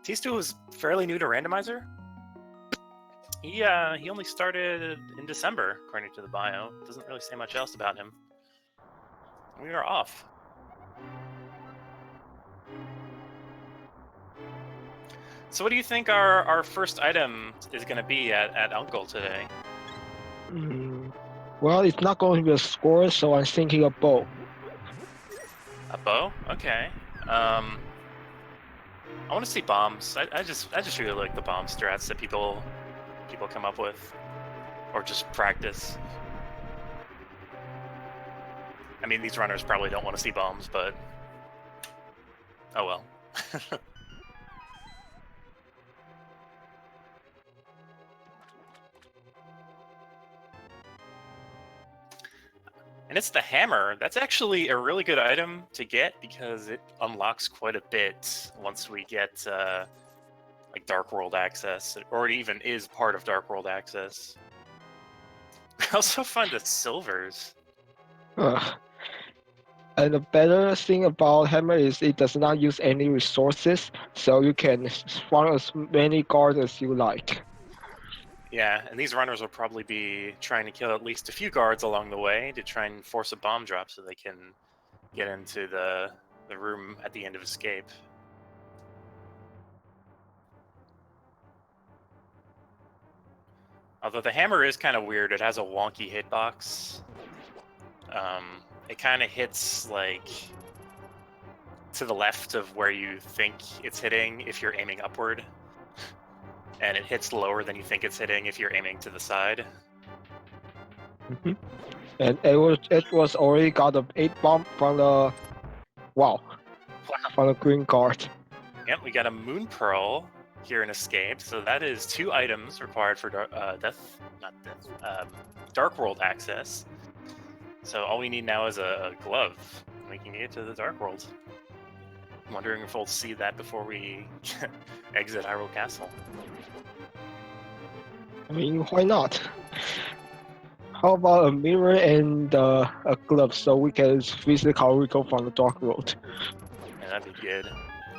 Tstew was fairly new to Randomizer. He only started in December, according to the bio. Doesn't really say much else about him. We are off. So what do you think our first item is going to be at Uncle today? Well, it's not going to be a score, so I'm thinking a bow. A bow? Okay. I want to see bombs. I just really like the bomb strats that people come up with, or just practice. I mean, these runners probably don't want to see bombs, but oh well. And it's the hammer. That's actually a really good item to get because it unlocks quite a bit once we get like Dark World access, or it even is part of Dark World access. I also find the silvers. And the better thing about hammer is it does not use any resources, so you can farm as many guards as you like. Yeah, and these runners will probably be trying to kill at least a few guards along the way to try and force a bomb drop so they can get into the room at the end of escape. Although the hammer is kind of weird. It has a wonky hitbox. It kind of hits like to the left of where you think it's hitting if you're aiming upward. And it hits lower than you think it's hitting if you're aiming to the side. Mm-hmm. And it was already got an 8 bomb from the from the green guard. Yep, we got a Moon Pearl here in Escape, so that is 2 items required for Dark World access. So all we need now is a glove, and we can get to the Dark World. I'm wondering if we'll see that before we exit Hyrule Castle. I mean, why not? How about a mirror and a glove so we can visit Kakariko from the Dark World? Yeah, that'd be good.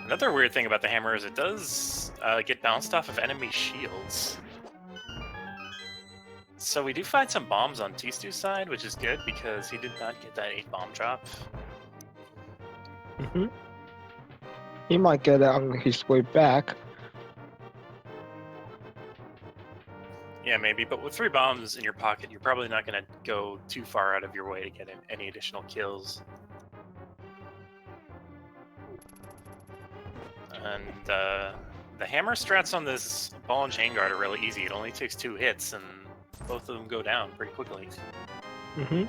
Another weird thing about the hammer is it does get bounced off of enemy shields. So we do find some bombs on Tstew's side, which is good because he did not get that 8 bomb drop. Mm-hmm. He might get it on his way back. Yeah, maybe, but with 3 bombs in your pocket, you're probably not going to go too far out of your way to get any additional kills. And the hammer strats on this ball and chain guard are really easy. It only takes 2 hits, and both of them go down pretty quickly. Mm-hmm.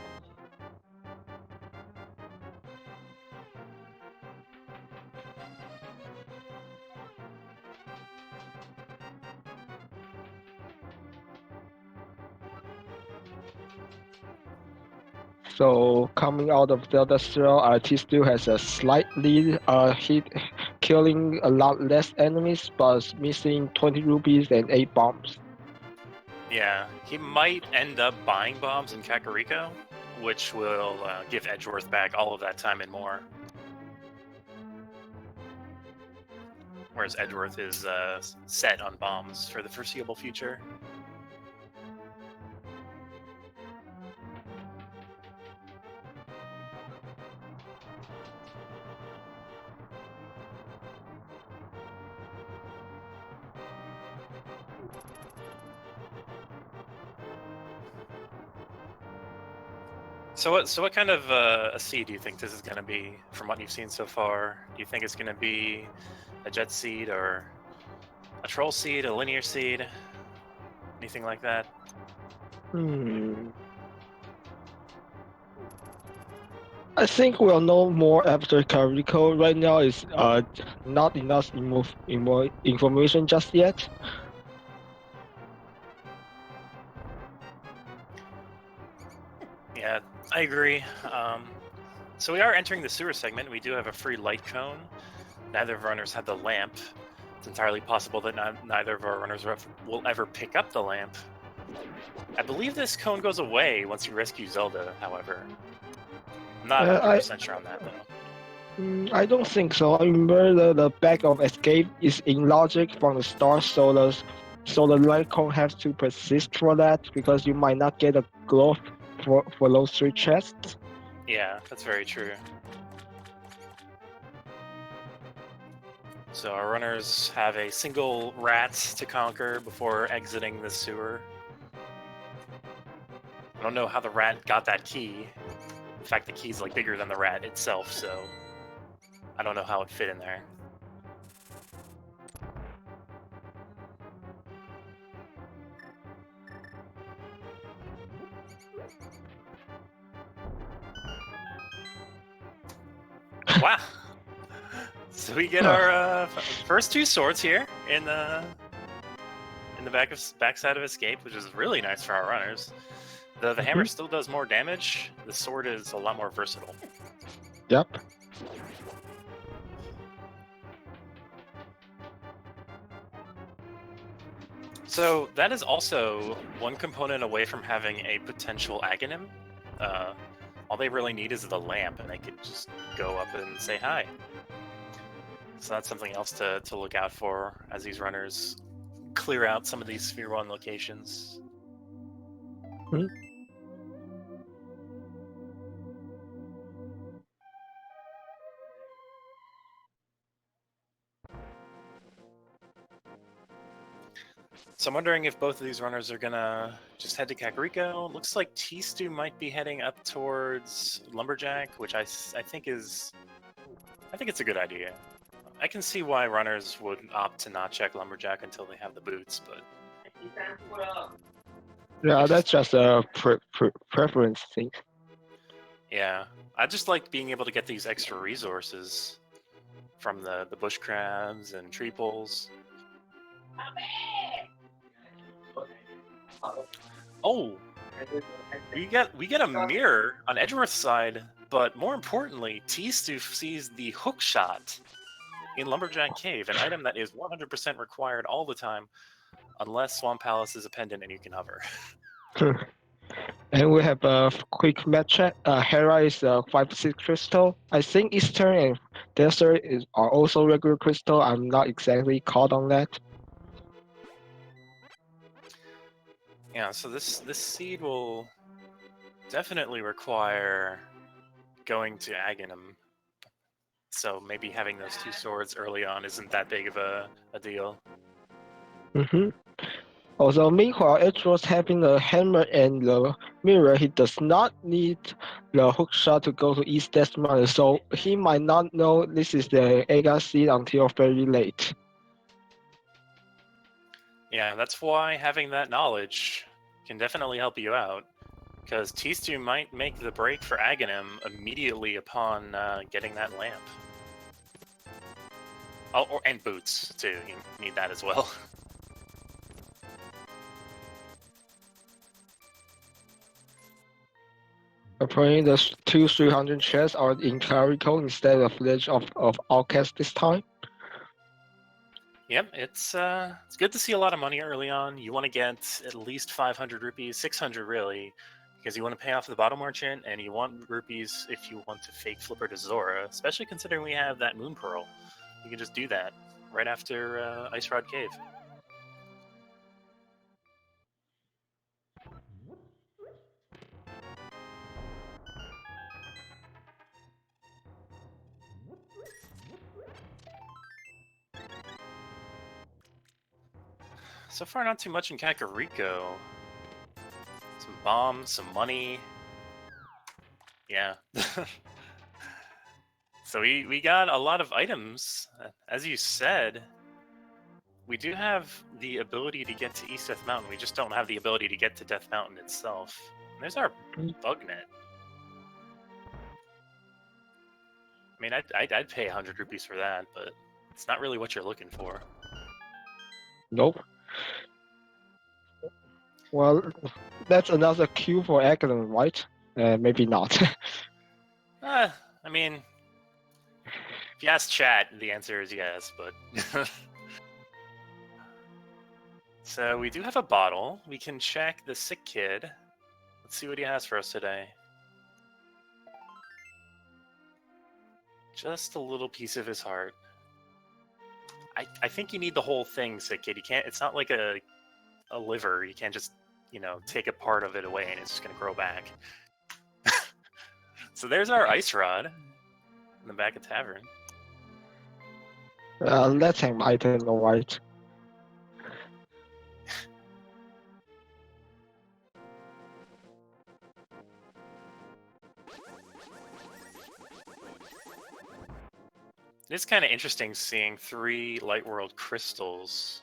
So coming out of Zelda Zero, Tstew has a slight lead, killing a lot less enemies, but missing 20 rupees and 8 bombs. Yeah, he might end up buying bombs in Kakariko, which will give Edgeworth back all of that time and more. Whereas Edgeworth is set on bombs for the foreseeable future. So what kind of a seed do you think this is going to be from what you've seen so far? Do you think it's going to be a jet seed or a troll seed, a linear seed, anything like that? I think we'll know more after Kakariko. Right now is not enough information just yet. Yeah, I agree. So we are entering the sewer segment. We do have a free light cone. Neither of our runners have the lamp. It's entirely possible that neither of our runners will ever pick up the lamp. I believe this cone goes away once you rescue Zelda, however. I'm not 100% sure on that, though. I don't think so. I remember the back of escape is in logic from the start, so the light cone has to persist for that because you might not get a glow for those 3 chests. Yeah, that's very true. So our runners have a single rat to conquer before exiting the sewer. I don't know how the rat got that key. In fact, the key's like bigger than the rat itself, so I don't know how it fit in there. Wow! So we get our first 2 swords here in the backside of escape, which is really nice for our runners. The hammer still does more damage. The sword is a lot more versatile. Yep. So that is also one component away from having a potential Aghanim. All they really need is the lamp, and they could just go up and say hi. So that's something else to look out for as these runners clear out some of these Sphere 1 locations. So I'm wondering if both of these runners are gonna just head to Kakariko. Looks like Tstew might be heading up towards Lumberjack, which I think is... I think it's a good idea. I can see why runners would opt to not check Lumberjack until they have the boots, but... Yeah, that's just a preference thing. Yeah, I just like being able to get these extra resources from the bush crabs and tree poles. Oh, we get a mirror on Edgeworth's side, but more importantly, Tstew sees the hook shot in Lumberjack Cave, an item that is 100% required all the time, unless Swamp Palace is a pendant and you can hover. And we have a quick match check. Hera is a 5-6 crystal. I think Eastern and Desert are also regular crystal. I'm not exactly caught on that. Yeah, so this seed will definitely require going to Aghanim. So maybe having those 2 swords early on isn't that big of a deal. Also, meanwhile, Edgeworth having the hammer and the mirror, he does not need the hook shot to go to East Desmond, so he might not know this is the Aga seed until very late. Yeah, that's why having that knowledge can definitely help you out, because Tstew might make the break for Aghanim immediately upon getting that lamp. Oh, and boots, too. You need that as well. Apparently, the 2 300 chests are in Kakariko instead of Village of Outcast this time. Yep, it's good to see a lot of money early on. You want to get at least 500 rupees, 600 really, because you want to pay off the bottle merchant, and you want rupees if you want to fake flipper to Zora, especially considering we have that moon pearl. You can just do that right after Ice Rod Cave. So far, not too much in Kakariko. Some bombs, some money. Yeah. So we got a lot of items. As you said, we do have the ability to get to East Death Mountain. We just don't have the ability to get to Death Mountain itself. And there's our bug net. I mean, I'd pay 100 rupees for that, but it's not really what you're looking for. Nope. Well, that's another Q for Aghanim, right? Maybe not. I mean, if you ask chat, the answer is yes, but... So we do have a bottle. We can check the sick kid. Let's see what he has for us today. Just a little piece of his heart. I think you need the whole thing, Sick Kid. You can't. It's not like a liver. You can't just, you know, take a part of it away and it's just gonna grow back. So there's our ice rod in the back of tavern. Let's have item, alright. It's kind of interesting seeing 3 Light World crystals.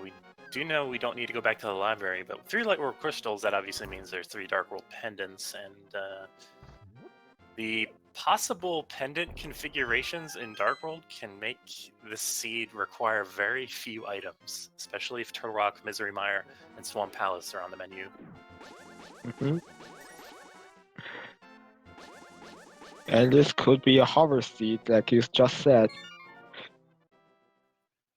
We do know we don't need to go back to the library, but 3 Light World crystals, that obviously means there's 3 Dark World pendants, and the possible pendant configurations in Dark World can make this seed require very few items, especially if Turtle Rock, Misery Mire, and Swamp Palace are on the menu. Mm-hmm. And this could be a harvest seed, like you just said.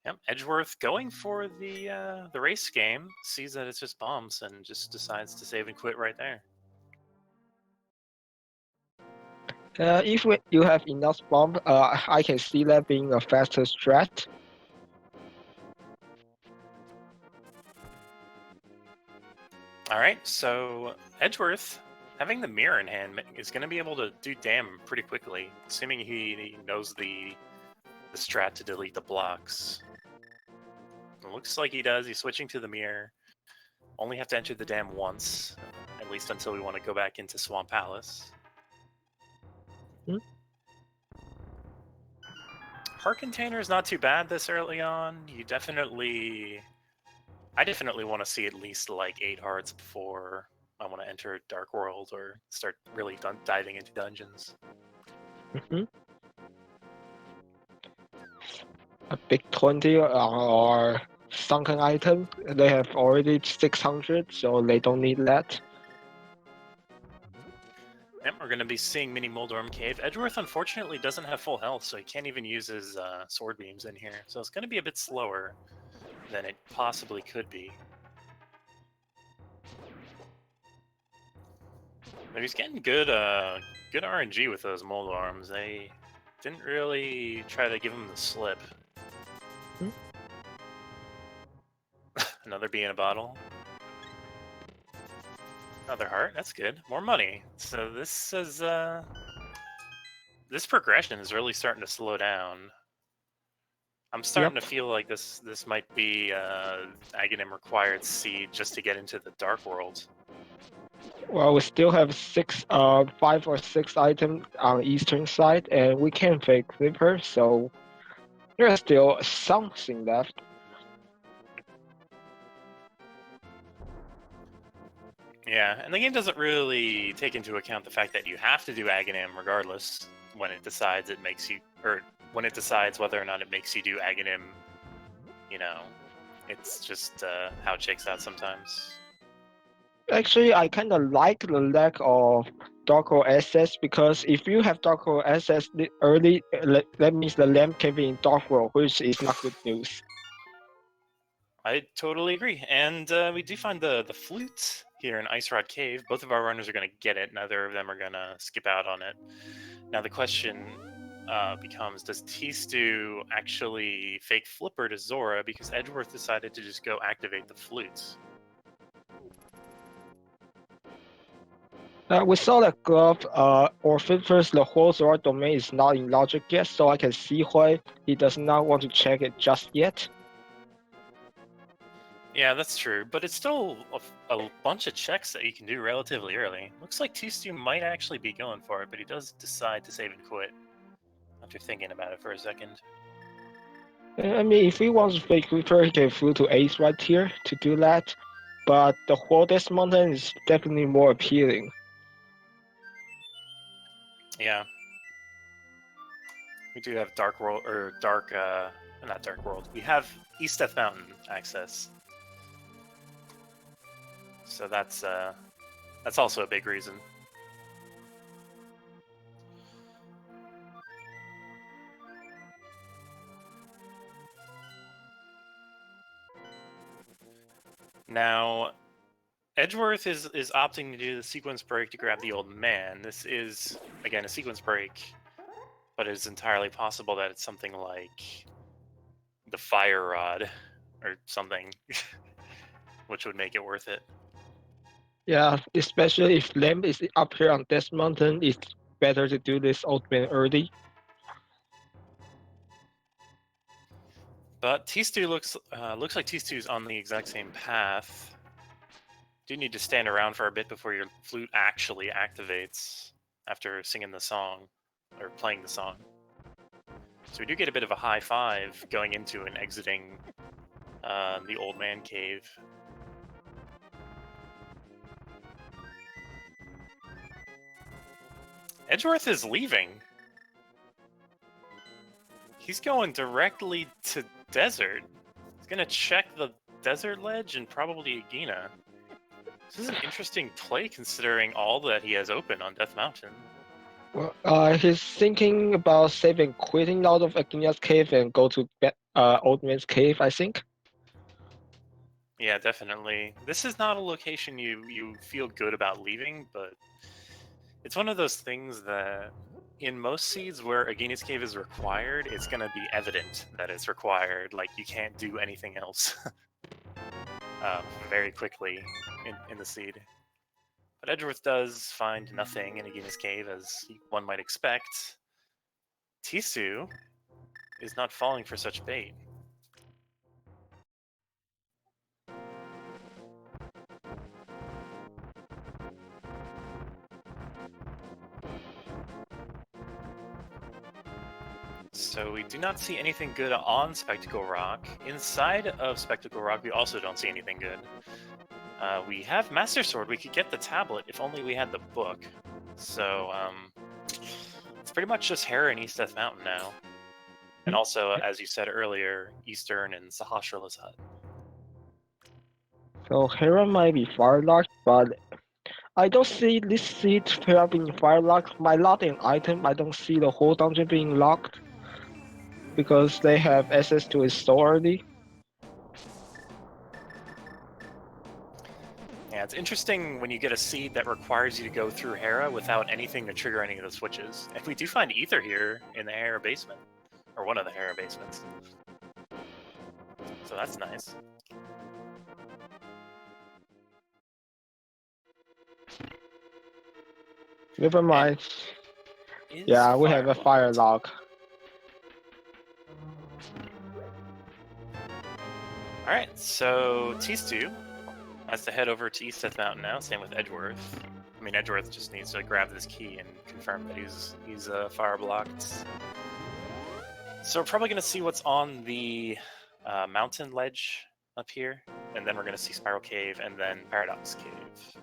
Yep, Edgeworth going for the race game, sees that it's just bombs, and just decides to save and quit right there. If you have enough bomb, I can see that being a faster strat. All right, so Edgeworth, having the mirror in hand, is going to be able to do damn pretty quickly, assuming he knows the strat to delete the blocks. It looks like he does. He's switching to the mirror. Only have to enter the dam once, at least until we want to go back into Swamp Palace. Hmm? Heart container is not too bad this early on. I definitely want to see at least like 8 hearts before I want to enter Dark World or start really diving into dungeons. Mm-hmm. A big 20 or sunken item, they have already 600, so they don't need that. Yep, we're going to be seeing Mini Moldorm Cave. Edgeworth, unfortunately, doesn't have full health, so he can't even use his sword beams in here. So it's going to be a bit slower than it possibly could be. But he's getting good RNG with those Moldorms. They didn't really try to give him the slip. Hmm? Another bee in a bottle. Another heart. That's good. More money. So this is this progression is really starting to slow down. I'm starting to feel like this might be Aghanim required seed just to get into the Dark World. Well, we still have 5 or 6 items on eastern side, and we can fake Clipper, so there's still something left. Yeah, and the game doesn't really take into account the fact that you have to do Aghanim regardless when it decides it makes you, or when it decides whether or not it makes you do Aghanim. You know, it's just how it shakes out sometimes. Actually, I kind of like the lack of Dark World access, because if you have Dark World access early, that means the lamp can be in Dark World, which is not good news. I totally agree, and we do find the flute here in Ice Rod Cave. Both of our runners are going to get it. Neither of them are going to skip out on it. Now the question becomes, does Tstew actually fake Flipper to Zora because Edgeworth decided to just go activate the flute? We saw that glove, or first the whole Zora domain is not in logic yet, so I can see why he does not want to check it just yet. Yeah, that's true, but it's still a bunch of checks that you can do relatively early. Looks like Tstew might actually be going for it, but he does decide to save and quit after thinking about it for a second. I mean, if he wants to fake Reaper, he can flew to Ace right here to do that, but the whole Death Mountain is definitely more appealing. Yeah. We do have Dark World, or not Dark World. We have East Death Mountain access. So that's also a big reason. Now, Edgeworth is opting to do the sequence break to grab the old man. This is, again, a sequence break but it's entirely possible that it's something like the fire rod or something, which would make it worth it. Yeah, especially if Lamb is up here on this mountain, it's better to do this old man early. But Tstew looks like Tstew's on the exact same path. Do need to stand around for a bit before your flute actually activates after singing the song or playing the song. So we do get a bit of a high five going into and exiting the old man cave. Edgeworth is leaving. He's going directly to desert. He's gonna check the desert ledge and probably Agina. This is an interesting play considering all that he has open on Death Mountain. Well, he's thinking about saving, quitting out of Agina's cave and go to Old Man's cave, I think. Yeah, definitely. This is not a location you feel good about leaving, but it's one of those things that in most seeds where Agina's cave is required, it's going to be evident that it's required. Like, you can't do anything else very quickly in the seed. But Edgeworth does find nothing in Agina's cave, as one might expect. Tstew is not falling for such bait. So we do not see anything good on Spectacle Rock. Inside of Spectacle Rock, we also don't see anything good. We have Master Sword. We could get the tablet if only we had the book. So it's pretty much just Hera and East Death Mountain now. And also, as you said earlier, Eastern and Sahasrah's hut. So Hera might be firelocked, but I don't see this seed Hera being firelocked. My lock an item, I don't see the whole dungeon being locked because they have access to his store already. Yeah, it's interesting when you get a seed that requires you to go through Hera without anything to trigger any of the switches. And we do find Ether here in the Hera basement, or one of the Hera basements. So that's nice. Never mind. Yeah, we have a fire lock. Alright, so Tstew has to head over to East Death Mountain now, same with Edgeworth. I mean, Edgeworth just needs to grab this key and confirm that he's fire blocked. So we're probably going to see what's on the mountain ledge up here, and then we're going to see Spiral Cave and then Paradox Cave.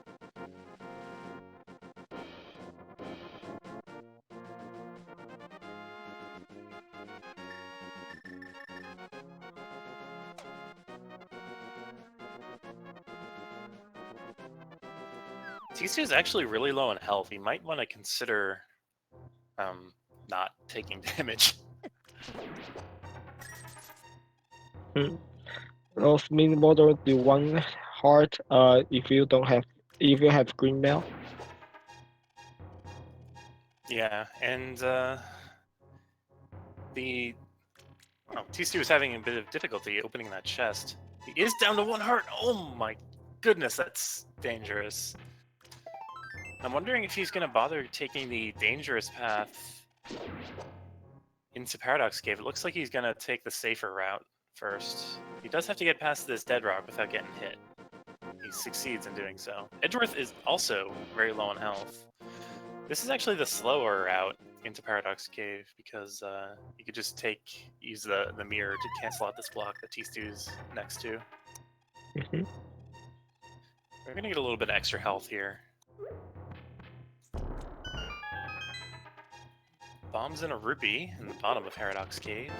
Tstew is actually really low in health. He might want to consider not taking damage. Those mean model do one heart if you have green mail. Yeah, and Tstew is having a bit of difficulty opening that chest. He is down to one heart. Oh my goodness, that's dangerous. I'm wondering if he's going to bother taking the dangerous path into Paradox Cave. It looks like he's going to take the safer route first. He does have to get past this dead rock without getting hit. He succeeds in doing so. Edgeworth is also very low on health. This is actually the slower route into Paradox Cave because you could just use the mirror to cancel out this block that Tstew's next to. Mm-hmm. We're going to get a little bit of extra health here. Bombs and a rupee in the bottom of Paradox Cave.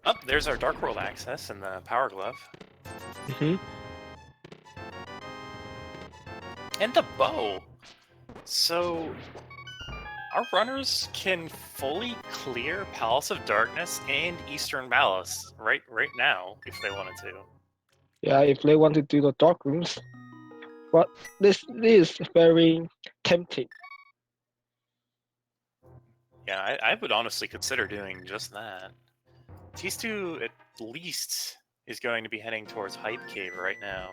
Oh, there's our Dark World access and the Power Glove. Mm-hmm. And the bow! So, Our runners can fully clear Palace of Darkness and Eastern Palace right now if they wanted to. Yeah, if they want to do the dark rooms. But this is very tempting. Yeah, I would honestly consider doing just that. Tstew at least is going to be heading towards Hype Cave right now.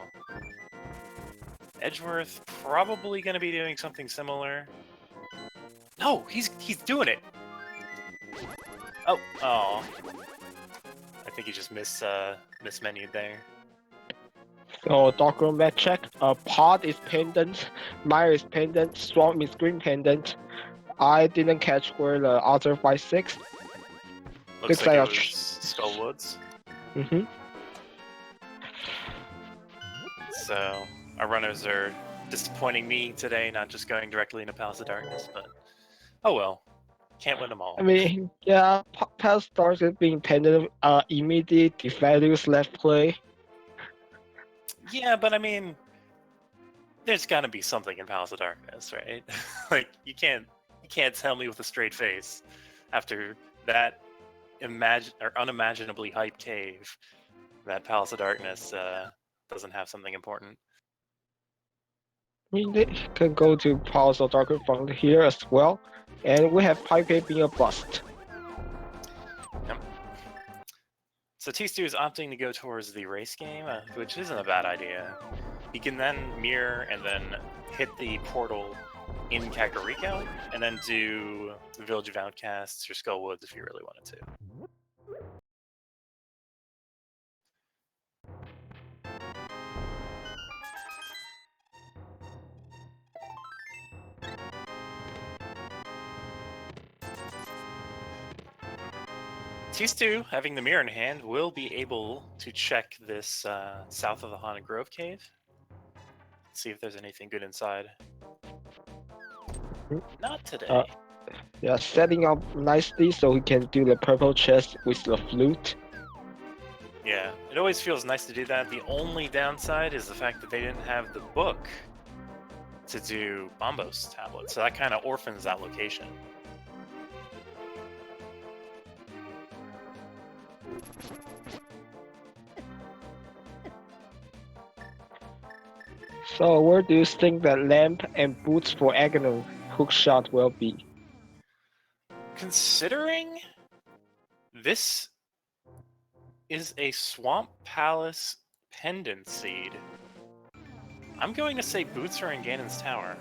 Edgeworth probably going to be doing something similar. No, he's doing it. Oh, I think he just mismenued there. So dark room red check. Pod is pendant, Mire is pendant, Strong is green pendant. I didn't catch where the other 5-6. Looks like it was Skullwoods. Mm-hmm. So our runners are disappointing me today, not just going directly into Palace of Darkness, but oh well. Can't win them all. I mean, yeah, past stars being pendant, immediate devalues left play. Yeah, but I mean, there's got to be something in Palace of Darkness, right? Like you can't tell me with a straight face after that unimaginably hyped cave that Palace of Darkness doesn't have something important. I mean, they can go to Palace of Darkness from here as well, and we have Pipe being a bust. Yep. So Tstew is opting to go towards the race game, which isn't a bad idea. He can then mirror and then hit the portal in Kakariko, and then do the Village of Outcasts or Skullwoods if you really wanted to. Tstew, having the mirror in hand, will be able to check this south of the Haunted Grove cave. See if there's anything good inside. Not today. Yeah, setting up nicely so he can do the purple chest with the flute. Yeah, it always feels nice to do that. The only downside is the fact that they didn't have the book to do Bombos tablets, so that kind of orphans that location. So where do you think that lamp and boots for Ganon hookshot will be? Considering this is a Swamp Palace pendant seed, I'm going to say boots are in Ganon's tower.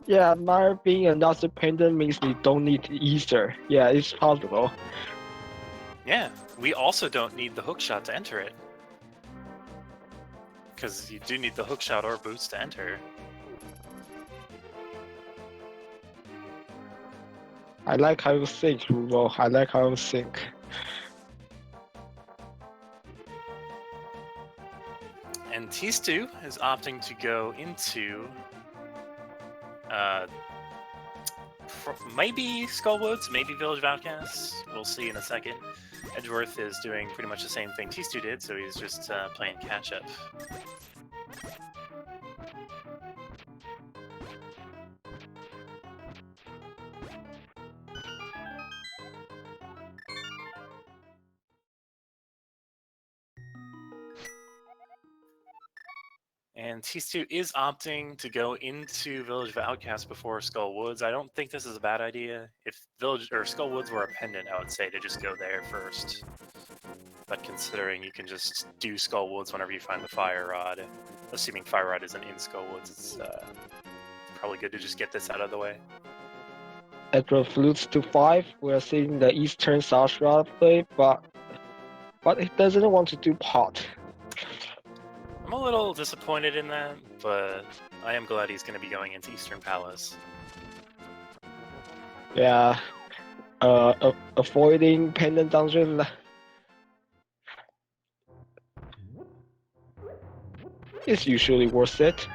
Yeah, Mire being another pendant means we don't need either. Yeah, it's possible. Yeah, we also don't need the hookshot to enter it. Because you do need the hookshot or boots to enter. I like how you think, Rubo. I like how you think. And Tstew is opting to go into maybe Skullwoods, maybe Village of Outcasts. We'll see in a second. Edgeworth is doing pretty much the same thing Tstew did, so he's just playing catch-up. And Tstew is opting to go into Village of Outcasts before Skullwoods. I don't think this is a bad idea. If Village or Skullwoods were a pendant, I would say to just go there first. But considering you can just do Skullwoods whenever you find the Fire Rod, assuming Fire Rod isn't in Skullwoods, it's probably good to just get this out of the way. Edgeworth flutes to 5. We're seeing the Eastern Sashra play, but it doesn't want to do pot. I'm a little disappointed in that, but I am glad he's going to be going into Eastern Palace. Yeah, avoiding pendant dungeon is usually worth it.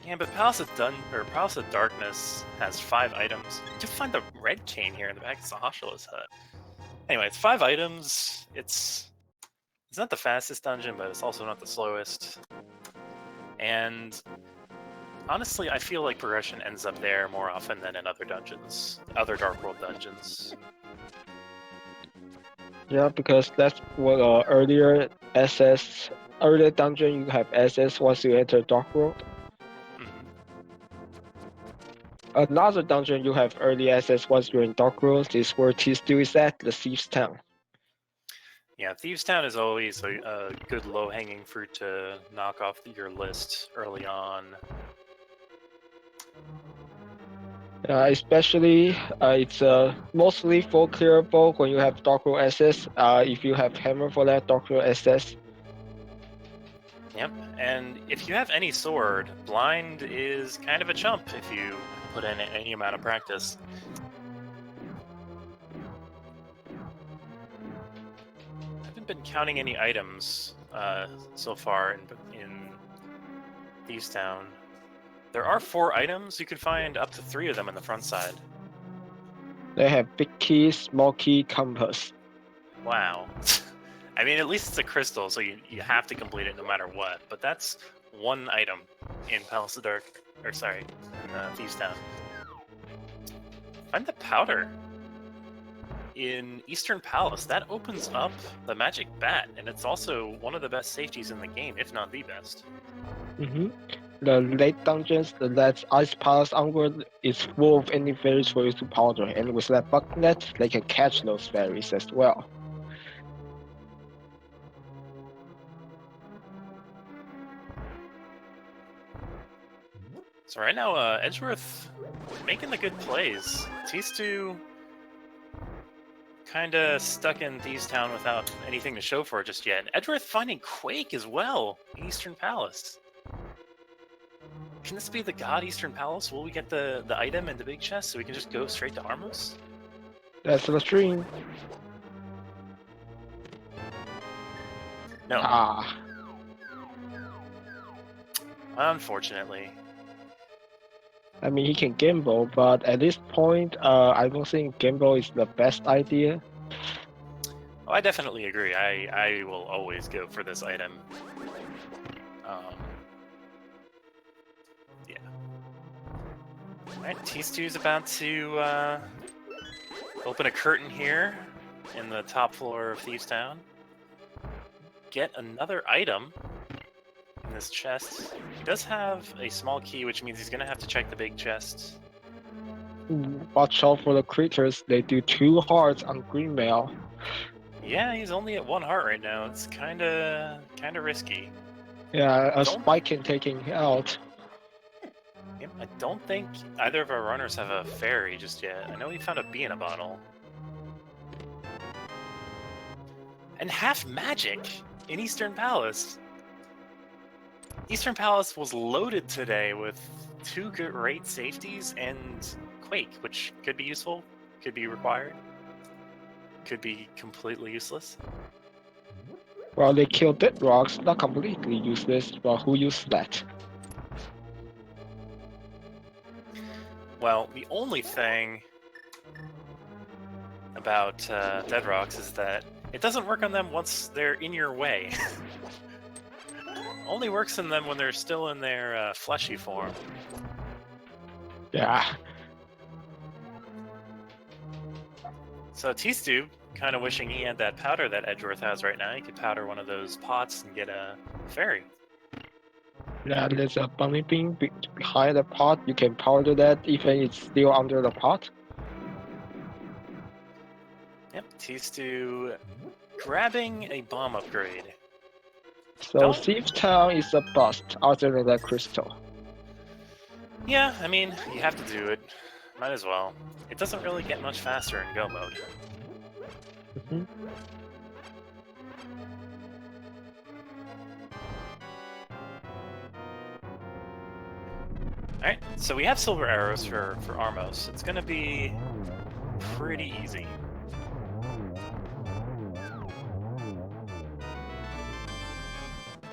Yeah, but Palace of Darkness has 5 items. You can find the red cane here in the back of Sahashala's hut. Anyway, it's 5 items. It's It's not the fastest dungeon, but it's also not the slowest. And honestly, I feel like progression ends up there more often than in other dungeons, other Dark World dungeons. Yeah, because that's what earlier dungeon you have SS once you enter Dark World. Mhm. Another dungeon you have early access once you're in Dark World is where Tstew is at, the Thieves Town. Yeah, Thieves Town is always a good low-hanging fruit to knock off your list early on. Especially, it's mostly full clearable when you have Dark World SS. If you have Hammer for that Dark World SS. Yep, and if you have any sword, blind is kind of a chump if you put in any amount of practice. I haven't been counting any items so far in Thieves Town. There are 4 items. You can find up to 3 of them on the front side. They have big key, small key, compass. Wow. I mean, at least it's a crystal, so you have to complete it no matter what. But that's 1 item in Palace of Dark, or sorry, in Thieves Town. Find the powder in Eastern Palace. That opens up the magic bat, and it's also one of the best safeties in the game, if not the best. The late dungeons, the last Ice Palace onward, is full of any fairies for you to powder, and with that bug net, they can catch those fairies as well. So right now, Edgeworth making the good plays. Tstew kind of stuck in Thieves Town without anything to show for it just yet. Edgeworth finding Quake as well in Eastern Palace. Can this be the God Eastern Palace? Will we get the item in the big chest so we can just go straight to Armos? That's the stream. No. Ah. Unfortunately. I mean, he can gamble, but at this point, I don't think gamble is the best idea. Oh, I definitely agree. I will always go for this item. Yeah. Alright, Tstew's about to open a curtain here in the top floor of Thieves Town. Get another item in this chest. He does have a small key, which means he's going to have to check the big chest. Watch out for the critters. They do 2 hearts on green mail. Yeah, he's only at 1 heart right now. It's kind of risky. Yeah, a spike can take him out. Yep, I don't think either of our runners have a fairy just yet. I know he found a bee in a bottle. And half magic in Eastern Palace. Eastern Palace was loaded today with 2 great safeties and Quake, which could be useful, could be required, could be completely useless. Well, they killed dead rocks, not completely useless, but who used that? Well, the only thing about dead rocks is that it doesn't work on them once they're in your way. Only works in them when they're still in their fleshy form. Yeah. So Tstew, kind of wishing he had that powder that Edgeworth has right now. He could powder one of those pots and get a fairy. Yeah, there's a bunny bean behind the pot. You can powder that even it's still under the pot. Yep, Tstew grabbing a bomb upgrade. So Thieves Town is a bust, other than that crystal. Yeah, I mean, you have to do it. Might as well. It doesn't really get much faster in go mode. Alright, so we have silver arrows for Armos. It's gonna be pretty easy.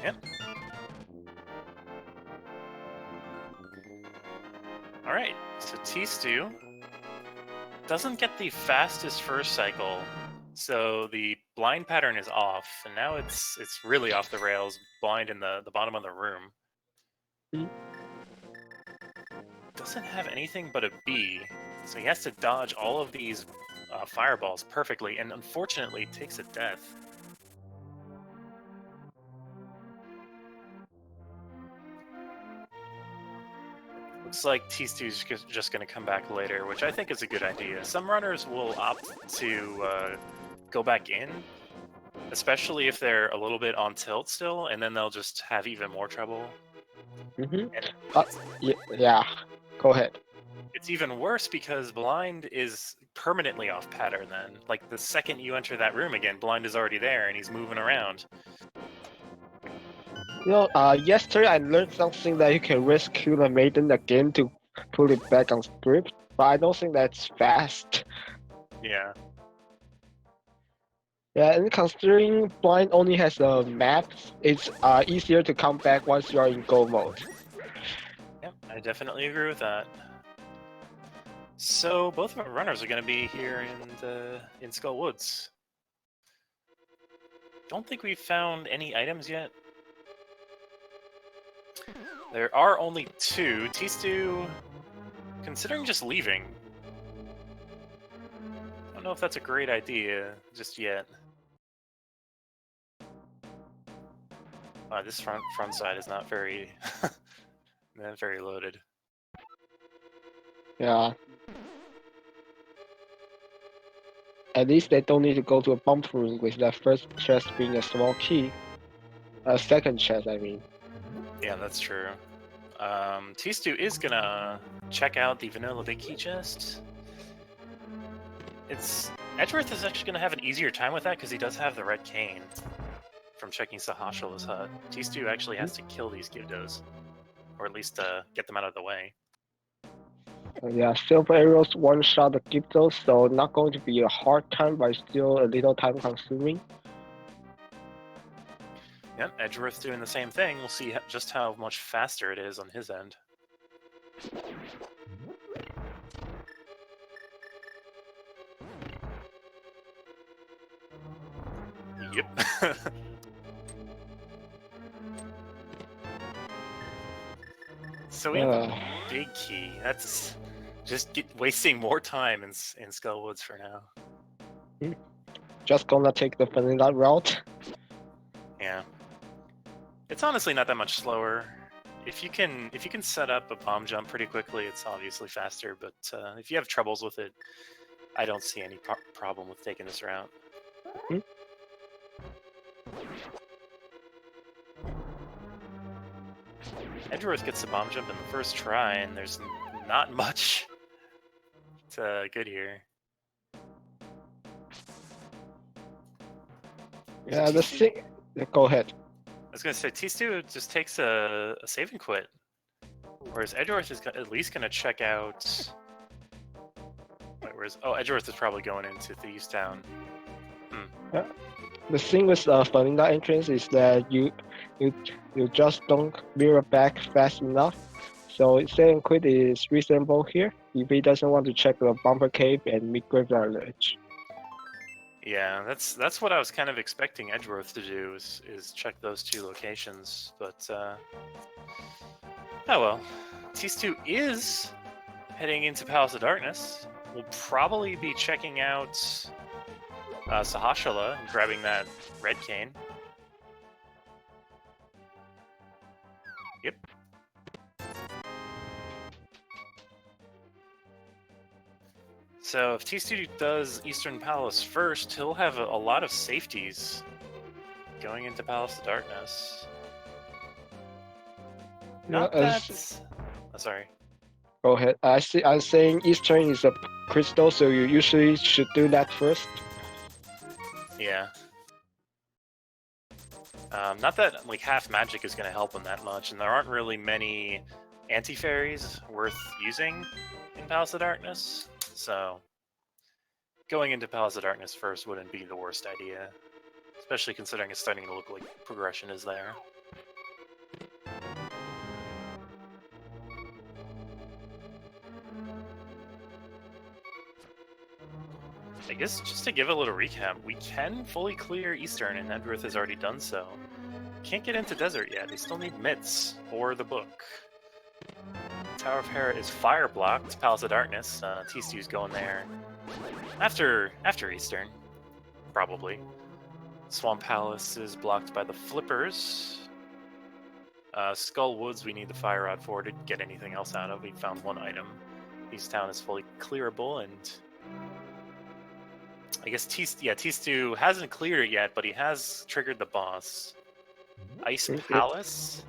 Yep. Alright, so Tstew doesn't get the fastest first cycle So the blind pattern is off, and now it's really off the rails. Blind in the bottom of the room. Mm. Doesn't have anything but a B, so he has to dodge all of these fireballs perfectly, and unfortunately takes a death. Looks like Tstew's just going to come back later, which I think is a good idea. Some runners will opt to go back in, especially if they're a little bit on tilt still, and then they'll just have even more trouble. Mm-hmm. And Yeah, go ahead. it's even worse because Blind is permanently off pattern then. Like, the second you enter that room again, Blind is already there and he's moving around. You know, yesterday I learned something that you can rescue the maiden again to put it back on script, but I don't think that's fast. Yeah. Yeah, and considering blind only has a map, it's easier to come back once you are in go mode. Yep, I definitely agree with that. So both of our runners are going to be here in Skull Woods. Don't think we've found any items yet. There are only two. Tstew, considering just leaving. I don't know if that's a great idea just yet. This front side is not very not very loaded. Yeah. At least they don't need to go to a bump room with that first chest being a small key. Second chest, I mean. Yeah, that's true. Tstew is gonna check out the vanilla big key chest. Edgeworth is actually gonna have an easier time with that because he does have the red cane from checking Sahashala's hut. Tstew actually has to kill these Gyudos, or at least get them out of the way. Yeah, silver arrows one shot the Gyptos, so not going to be a hard time, but still a little time consuming. Yep, Edgeworth's doing the same thing. We'll see just how much faster it is on his end. Yep. So we have a big key. That's just wasting more time in Skullwoods for now. Just gonna take the vanilla route. Yeah. It's honestly not that much slower. If you can set up a bomb jump pretty quickly, it's obviously faster. But if you have troubles with it, I don't see any problem with taking this route. Mm-hmm. Edgeworth gets the bomb jump in the first try, and there's not much good here. Yeah, the thing. Go ahead. I was gonna say Tstew just takes a save and quit, whereas Edgeworth is at least gonna check out. Wait, Edgeworth is probably going into Thieves Town. Yeah. The thing with vanilla entrance is that you just don't mirror back fast enough. So save and quit is reasonable here if he doesn't want to check the bumper cave and mid graveyard ledge. Yeah, that's what I was kind of expecting Edgeworth to do is check those two locations, but oh well. Tstew is heading into Palace of Darkness. We'll probably be checking out Sahashala and grabbing that red cane. Yep. So if Tstew does Eastern Palace first, he'll have a lot of safeties going into Palace of Darkness. Not that... Oh, sorry. Go ahead. I'm saying Eastern is a crystal, so you usually should do that first. Yeah. Not that like half magic is going to help him that much, and there aren't really many anti-fairies worth using in Palace of Darkness, so going into Palace of Darkness first wouldn't be the worst idea, especially considering it's starting to look like progression is there. I guess just to give a little recap, we can fully clear Eastern, and Edgeworth has already done so. Can't get into Desert yet. They still need Mitts or the book. Tower of Hera is fire blocked. Palace of Darkness. Tstew's going there after Eastern, probably. Swamp Palace is blocked by the Flippers. Skull Woods, we need the Fire Rod for to get anything else out of. We found one item. Thieves Town is fully clearable, and I guess Tstew hasn't cleared it yet, but he has triggered the boss. Ice Palace.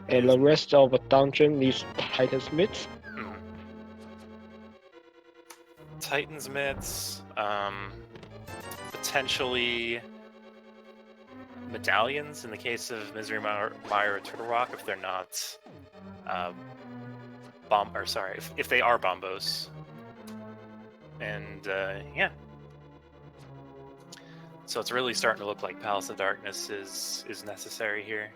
And the rest of the dungeon needs Titan's Mitts. Titan's Mitts. Potentially medallions in the case of Misery Mire or Turtle Rock if they're not if they are bombos. And yeah. So it's really starting to look like Palace of Darkness is necessary here.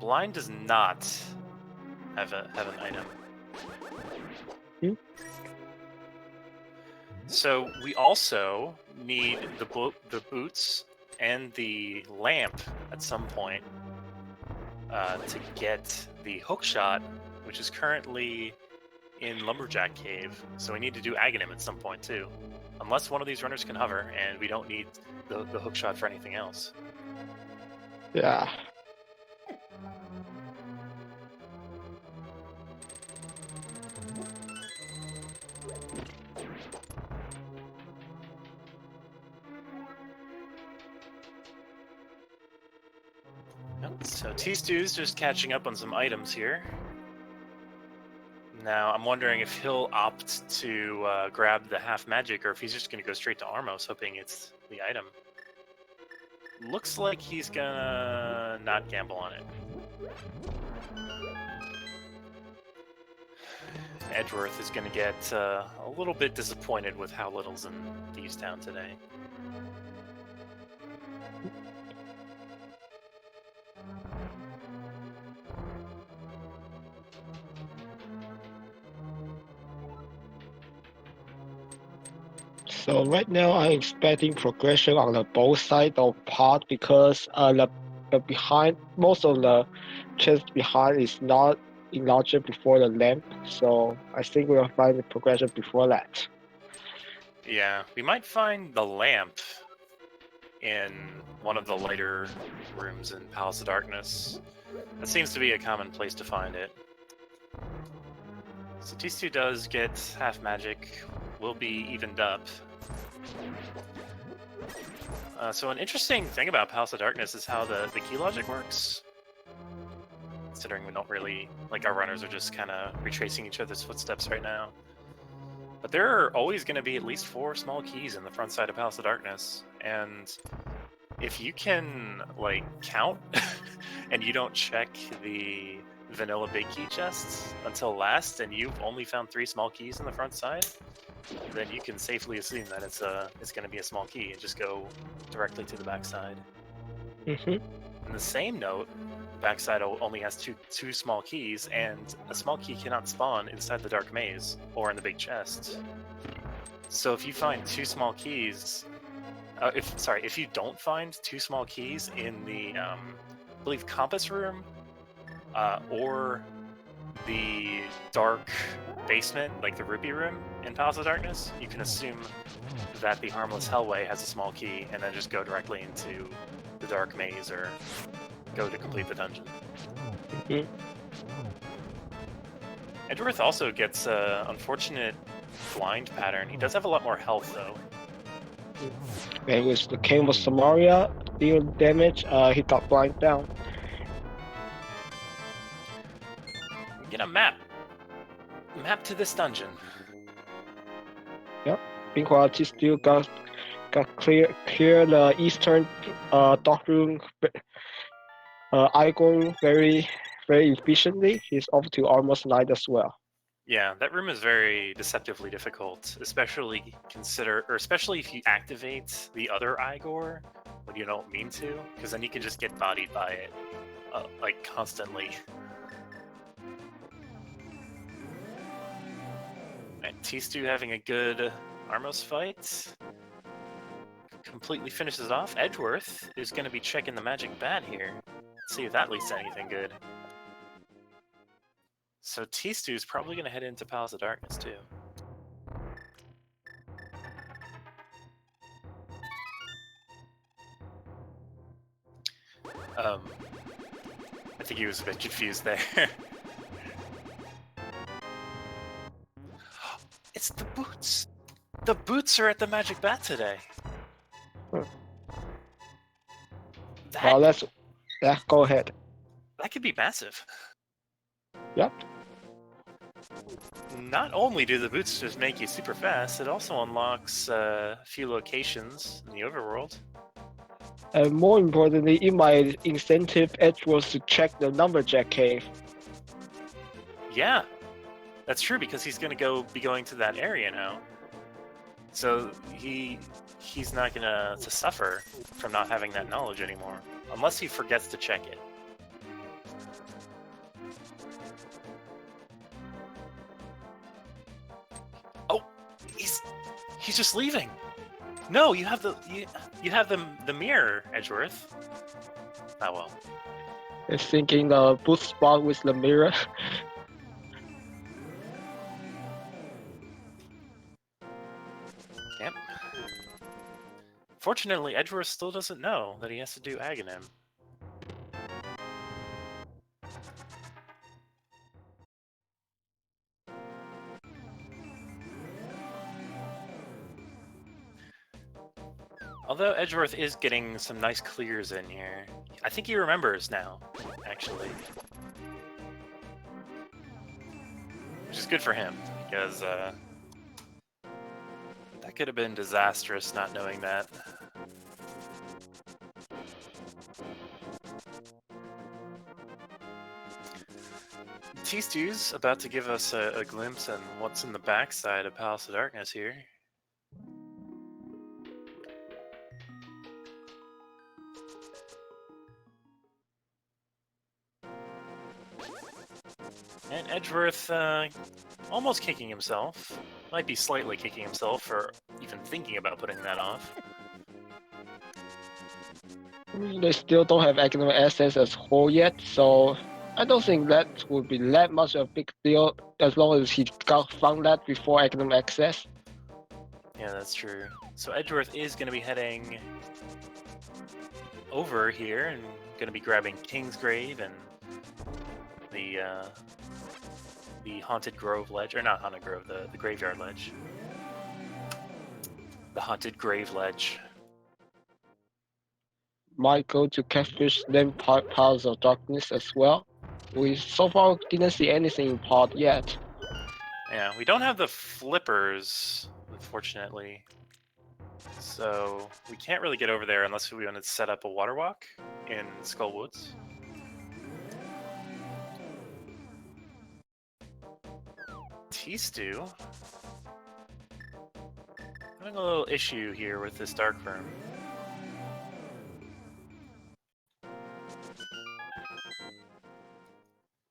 Blind does not have an item. So we also need the boots and the lamp at some point to get the hookshot, which is currently in Lumberjack Cave. So we need to do Aghanim at some point too. Unless one of these runners can hover, and we don't need the hookshot for anything else. Yeah. So Tstew's just catching up on some items here. Now, I'm wondering if he'll opt to grab the half magic, or if he's just going to go straight to Armos, hoping it's the item. Looks like he's gonna not gamble on it. Edgeworth is going to get a little bit disappointed with how little's in Thieves Town today. So right now I'm expecting progression on the both sides of part because the behind most of the chest behind is not enlarged before the lamp, so I think we'll find the progression before that. Yeah, we might find the lamp in one of the lighter rooms in Palace of Darkness. That seems to be a common place to find it. So Tstew does get half magic, will be evened up. So an interesting thing about Palace of Darkness is how the key logic works. Considering we don't really, like, our runners are just kind of retracing each other's footsteps right now. But there are always going to be at least 4 small keys in the front side of Palace of Darkness. And if you can, like, count and you don't check the vanilla big key chests until last, and you've only found 3 small keys in the front side, then you can safely assume that it's going to be a small key and just go directly to the backside. Mm-hmm. On the same note, backside only has two small keys, and a small key cannot spawn inside the dark maze or in the big chest. So if you find 2 small keys, if you don't find 2 small keys in the, I believe, compass room, or the dark basement, like the Rupee room in Palace of Darkness, you can assume that the Harmless Hellway has a small key, and then just go directly into the dark maze or go to complete the dungeon. Mm-hmm. Edgeworth also gets an unfortunate blind pattern. He does have a lot more health, though. And with the King of Samaria deal damage, he got blind down. We get a map. Map to this dungeon. Yep. Meanwhile, Tstew got clear the eastern dark room icon very efficiently. He's off to almost night as well. Yeah, that room is very deceptively difficult, especially if you activate the other Igor when you don't mean to, because then you can just get bodied by it, like, constantly. And Tstew having a good Armos fight completely finishes off. Edgeworth is going to be checking the magic bat here. Let's see if that leads to anything good. So Tstew is probably going to head into Palace of Darkness too. I think he was a bit confused there. It's the boots! The boots are at the Magic Bat today! Well, yeah, go ahead. That could be massive. Yep. Not only do the boots just make you super fast, it also unlocks a few locations in the overworld. And more importantly, it might incentive Edgeworth to check the Lumberjack cave. Yeah, that's true because he's going to be going to that area now. So he's not going to suffer from not having that knowledge anymore, unless he forgets to check it. Oh, he's just leaving. No, you have the mirror, Edgeworth. Oh well. It's thinking the boot spot with the mirror. Yep. Fortunately, Edgeworth still doesn't know that he has to do Aghanim. Although Edgeworth is getting some nice clears in here. I think he remembers now, actually. Which is good for him, because that could have been disastrous not knowing that. Tstew's about to give us a glimpse on what's in the backside of Palace of Darkness here. And Edgeworth almost kicking himself. Might be slightly kicking himself for even thinking about putting that off. They still don't have economic assets as whole yet, so I don't think that would be that much of a big deal as long as he found that before economic access. Yeah, that's true. So Edgeworth is going to be heading over here and going to be grabbing Kingsgrave and the Haunted Grove ledge, or not Haunted Grove, the Graveyard ledge. The Haunted Grave ledge. Might go to Catfish, then Palace of Darkness as well. We so far didn't see anything in part yet. Yeah, we don't have the flippers, unfortunately. So we can't really get over there unless we want to set up a water walk in Skull Woods. Tstew. Having a little issue here with this dark room.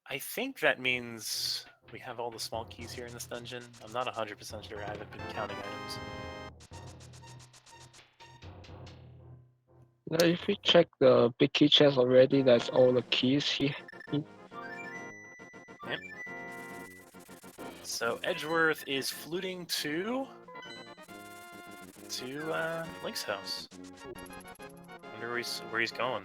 I think that means we have all the small keys here in this dungeon. I'm not 100% sure. I haven't been counting items. Now, if we check the big key chest already, that's all the keys here. Yep. So Edgeworth is fluting to Link's house. Wonder where he's going.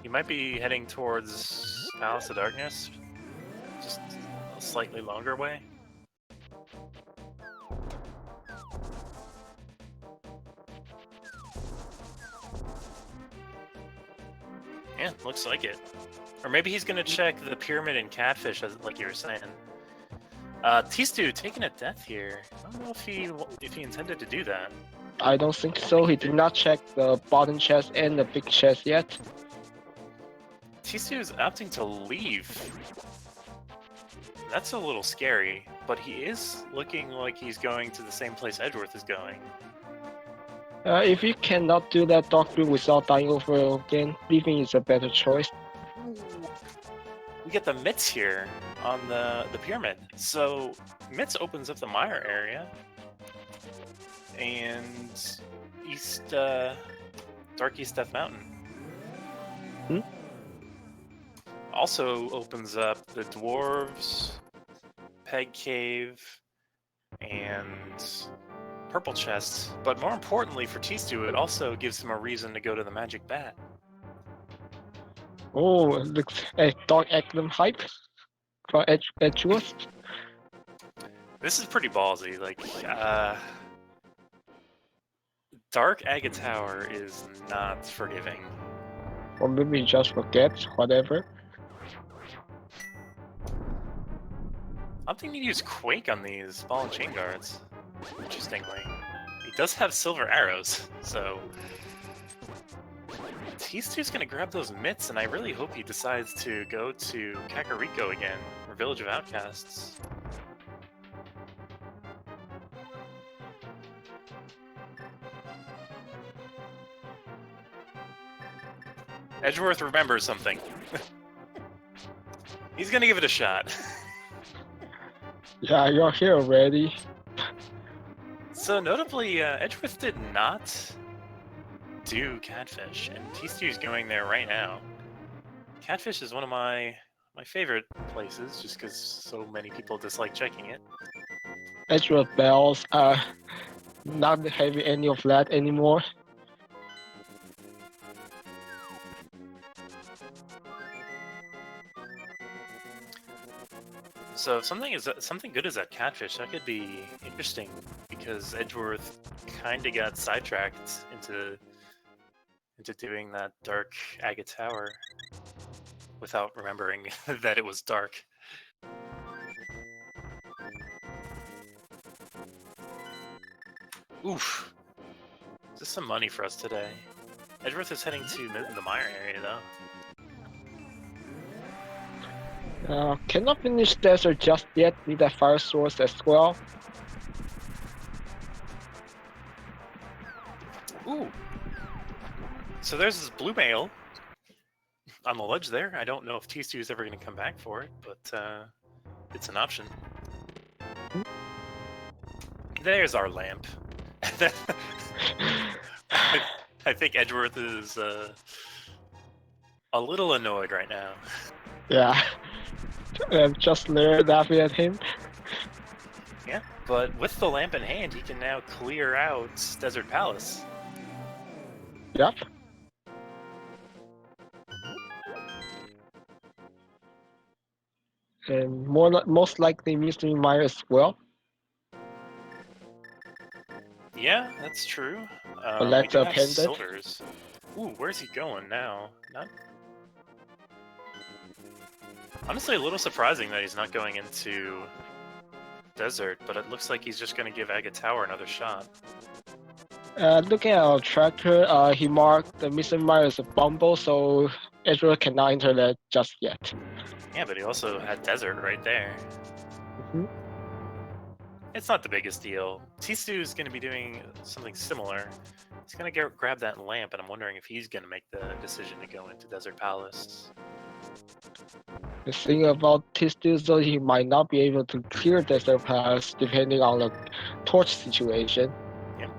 He might be heading towards Palace of Darkness, just a slightly longer way. Yeah, looks like it. Or maybe he's gonna check the pyramid and catfish, like you were saying. Tstew taking a death here. I don't know if he intended to do that. I don't think so. He did not check the bottom chest and the big chest yet. Tstew is opting to leave. That's a little scary, but he is looking like he's going to the same place Edgeworth is going. If you cannot do that dark room without dying over again, leaving is a better choice. we get the Mitts here on the pyramid. So Mitts opens up the mire area, and Dark East Death Mountain. Hmm? Also opens up the Dwarves, Peg Cave, and Purple Chest. But more importantly for Tstew, it also gives him a reason to go to the Magic Bat. Oh, looks a Dark Eglin hype for Edgeworth. This is pretty ballsy. Like, Dark Agate Tower is not forgiving. Or maybe just forget, whatever. I'm thinking to use Quake on these ball and chain guards. Interestingly. He does have silver arrows, so Tstew's gonna grab those mitts, and I really hope he decides to go to Kakariko again, or Village of Outcasts. Edgeworth remembers something. He's gonna give it a shot. Yeah, you're here already. So notably, Edgeworth did not do Catfish, and Tstew's going there right now. Catfish is one of my favorite places, just because so many people dislike checking it. Edgeworth bells are not having any of that anymore. So if something good is at Catfish, that could be interesting, because Edgeworth kind of got sidetracked into doing that Dark Agate Tower without remembering that it was dark. Oof. Is this some money for us today? Edgeworth is heading to the mire area, though. Cannot finish desert just yet. Need a fire source as well. Ooh. So there's this blue mail on the ledge there. I don't know if Tstew is ever going to come back for it, but it's an option. There's our lamp. I think Edgeworth is a little annoyed right now. Yeah, just there laughing at him. Yeah, but with the lamp in hand, he can now clear out Desert Palace. Yep. And most likely Mystery Mire as well. Yeah, that's true. But We that's do a have pendant. silvers. Ooh, where's he going now? Honestly, a little surprising that he's not going into desert, but it looks like he's just going to give Agate Tower another shot. Looking at our tracker, he marked the Mystery Mire as a bumble, so Edgeworth cannot enter that just yet. Yeah, but he also had desert right there. Mm-hmm. It's not the biggest deal. Tstew is going to be doing something similar. He's going to grab that lamp, and I'm wondering if he's going to make the decision to go into Desert Palace. The thing about Tstew, though, he might not be able to clear Desert Palace depending on the torch situation. Yep.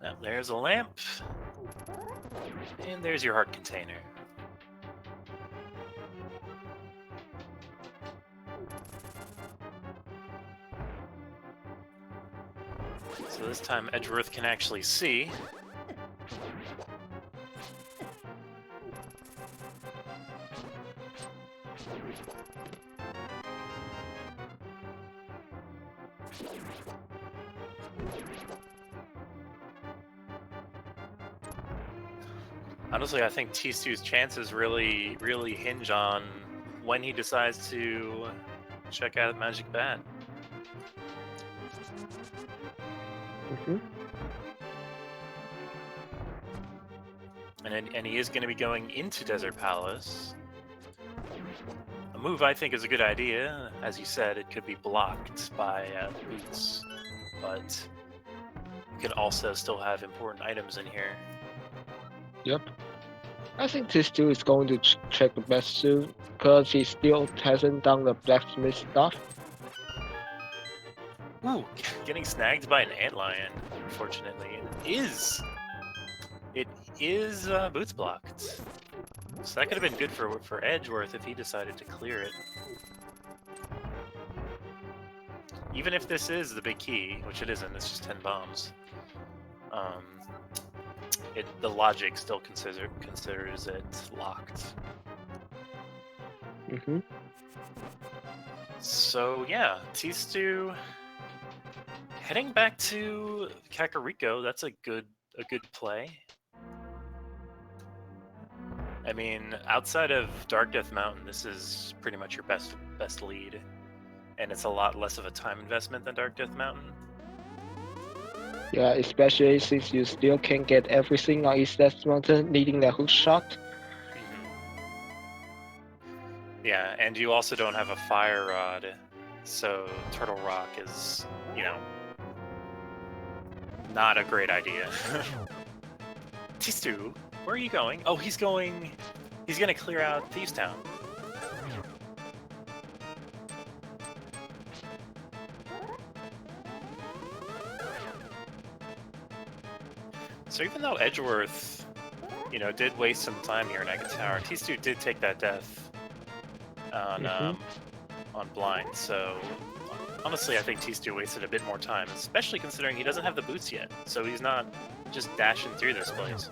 Well, there's a lamp. And there's your heart container. So this time Edgeworth can actually see. Honestly, I think Tstew's chances really hinge on when he decides to check out Magic Bat. Mm-hmm. And he is going to be going into Desert Palace. A move I think is a good idea. As you said, it could be blocked by the boots, but you could also still have important items in here. Yep. I think this dude is going to check the best suit because he still hasn't done the blacksmith stuff. Ooh, getting snagged by an antlion, unfortunately. It is boots blocked. So that could have been good for Edgeworth if he decided to clear it. Even if this is the big key, which it isn't, it's just 10 bombs. The logic still considers it locked. Mm-hmm. So yeah, Tstew heading back to Kakariko. That's a good play. I mean, outside of Dark Death Mountain, this is pretty much your best lead, and it's a lot less of a time investment than Dark Death Mountain. Yeah, especially since you still can't get everything on East Death Mountain, needing the hook shot. Yeah, and you also don't have a fire rod, so Turtle Rock is, you know, not a great idea. Tstew, where are you going? Oh, he's gonna clear out Thieves Town. So even though Edgeworth, you know, did waste some time here in Agate Tower, Tstew did take that death on blind, so honestly I think Tstew wasted a bit more time, especially considering he doesn't have the boots yet, so he's not just dashing through this place.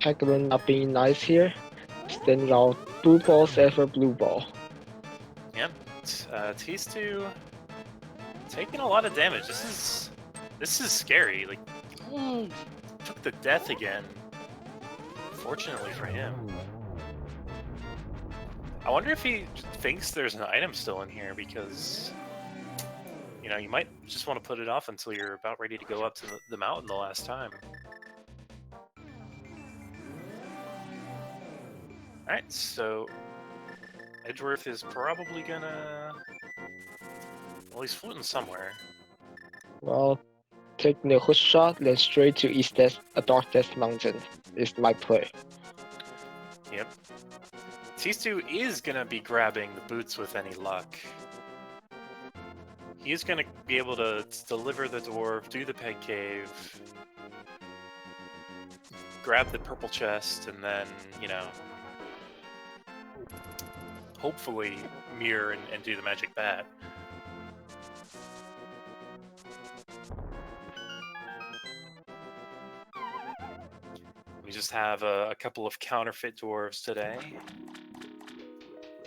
Ganon not being nice here, standing out blue balls after blue ball. Yep, Tstew taking a lot of damage. This is scary. Like, ooh, took the death again. Fortunately for him. I wonder if he thinks there's an item still in here, because, you know, you might just want to put it off until you're about ready to go up to the mountain the last time. Alright, so Edgeworth is probably gonna... Well, he's floating somewhere. Well, taking the hook shot, then straight to East Death, Dark Death Mountain is my play. Yep. Tstew is gonna be grabbing the boots with any luck. He's gonna be able to deliver the dwarf, do the peg cave, grab the purple chest, and then, you know, hopefully mirror and do the magic bat. We just have a couple of counterfeit dwarves today,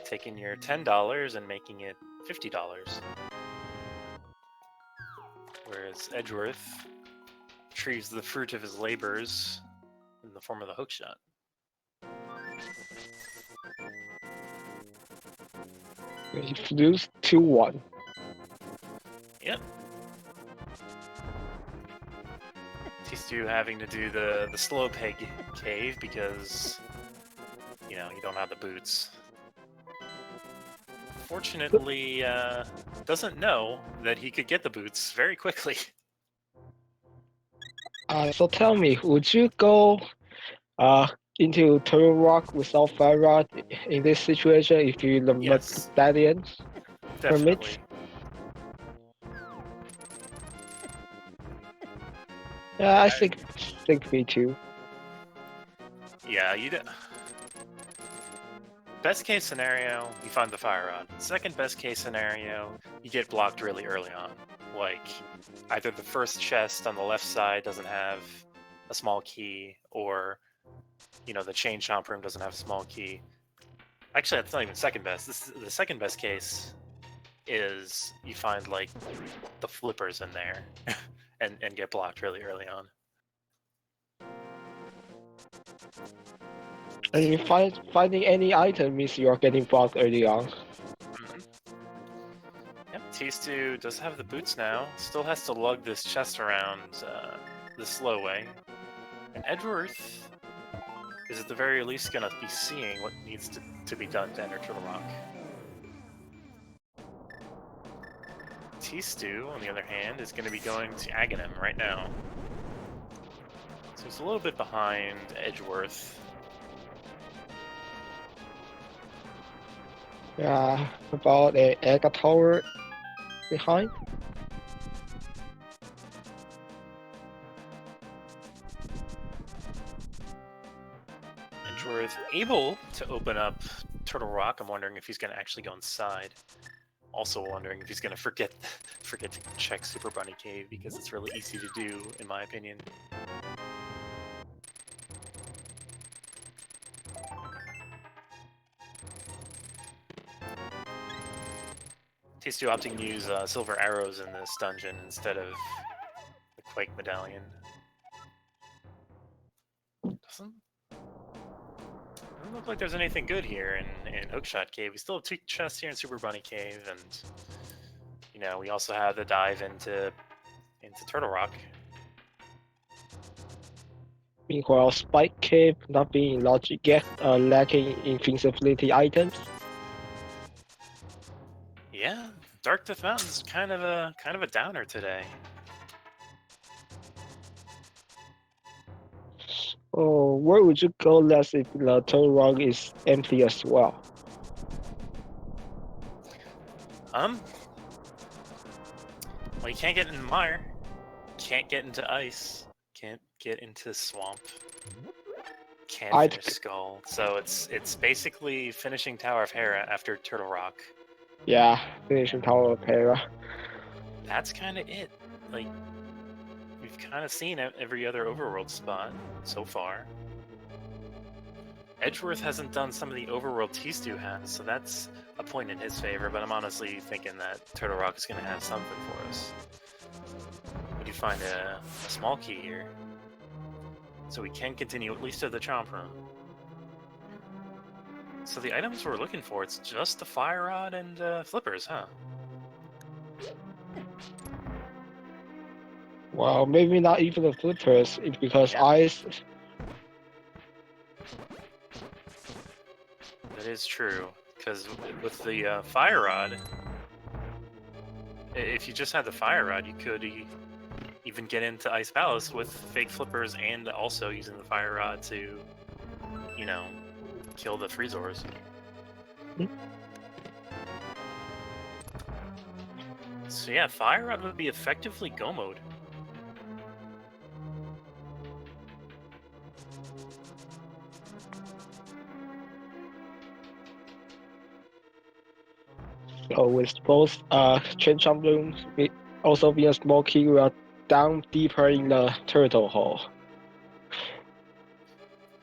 taking your $10 and making it $50. Whereas Edgeworth retrieves the fruit of his labors in the form of the hookshot. We lose 2-1. Yep. Tstew having to do the slow peg cave because, you know, you don't have the boots. Fortunately, doesn't know that he could get the boots very quickly. So tell me, would you go into Turtle Rock without Fire Rod in this situation if you the Yes, medallion definitely. permits? Yeah, I think me too. Yeah, best case scenario, you find the fire rod. Second best case scenario, you get blocked really early on. Like, either the first chest on the left side doesn't have a small key, or, you know, the chain chomp room doesn't have a small key. Actually, that's not even second best. The second best case is you find, like, the flippers in there and get blocked really early on. And finding any item means you are getting blocked early on. Yep, Tstew does have the boots now. Still has to lug this chest around the slow way. And Edgeworth is at the very least going to be seeing what needs to be done to enter Turtle Rock. Tstew, on the other hand, is going to be going to Ganon right now. So he's a little bit behind Edgeworth. Yeah, about a egg tower behind. Edgeworth able to open up Turtle Rock. I'm wondering if he's going to actually go inside. Also wondering if he's going to forget to check Super Bunny Cave, because it's really easy to do, in my opinion. Tstew opting to use silver arrows in this dungeon instead of the Quake Medallion. Doesn't look like there's anything good here in Hookshot Cave. We still have 2 chests here in Super Bunny Cave, and you know, we also have the dive into Turtle Rock. Meanwhile, Spike Cave not being logic yet, lacking invincibility items. Yeah, Dark Death Mountain's kind of a downer today. Oh, where would you go next if the Turtle Rock is empty as well? Well, you can't get into mire, can't get into ice, can't get into swamp, can't finish Skull. So it's basically finishing Tower of Hera after Turtle Rock. Yeah, finishing Tower of Hera. That's kind of it. Like, we've kind of seen every other overworld spot so far. Edgeworth hasn't done some of the overworld Tstew has, so that's a point in his favor, but I'm honestly thinking that Turtle Rock is going to have something for us. We do find a small key here, so we can continue at least to the Chomp Room. So the items we're looking for, it's just the Fire Rod and Flippers, huh? Well, maybe not even the Flippers, it's because ice. That is true, because with the Fire Rod, if you just had the Fire Rod, you could even get into Ice Palace with fake Flippers and also using the Fire Rod to, you know, kill the Freezors. So yeah, Fire Rod would be effectively Go Mode. So with both Chomp Room also being a small key, we are down deeper in the turtle hole.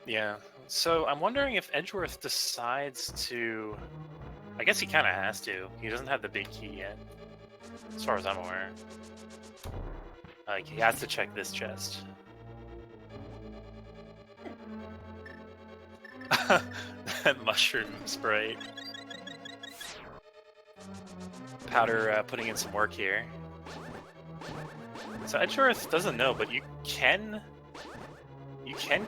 Yeah, so I'm wondering if Edgeworth decides to... I guess he kind of has to. He doesn't have the big key yet, as far as I'm aware. Like, he has to check this chest. That mushroom sprite. Powder putting in some work here. So Edgeworth doesn't know, but you can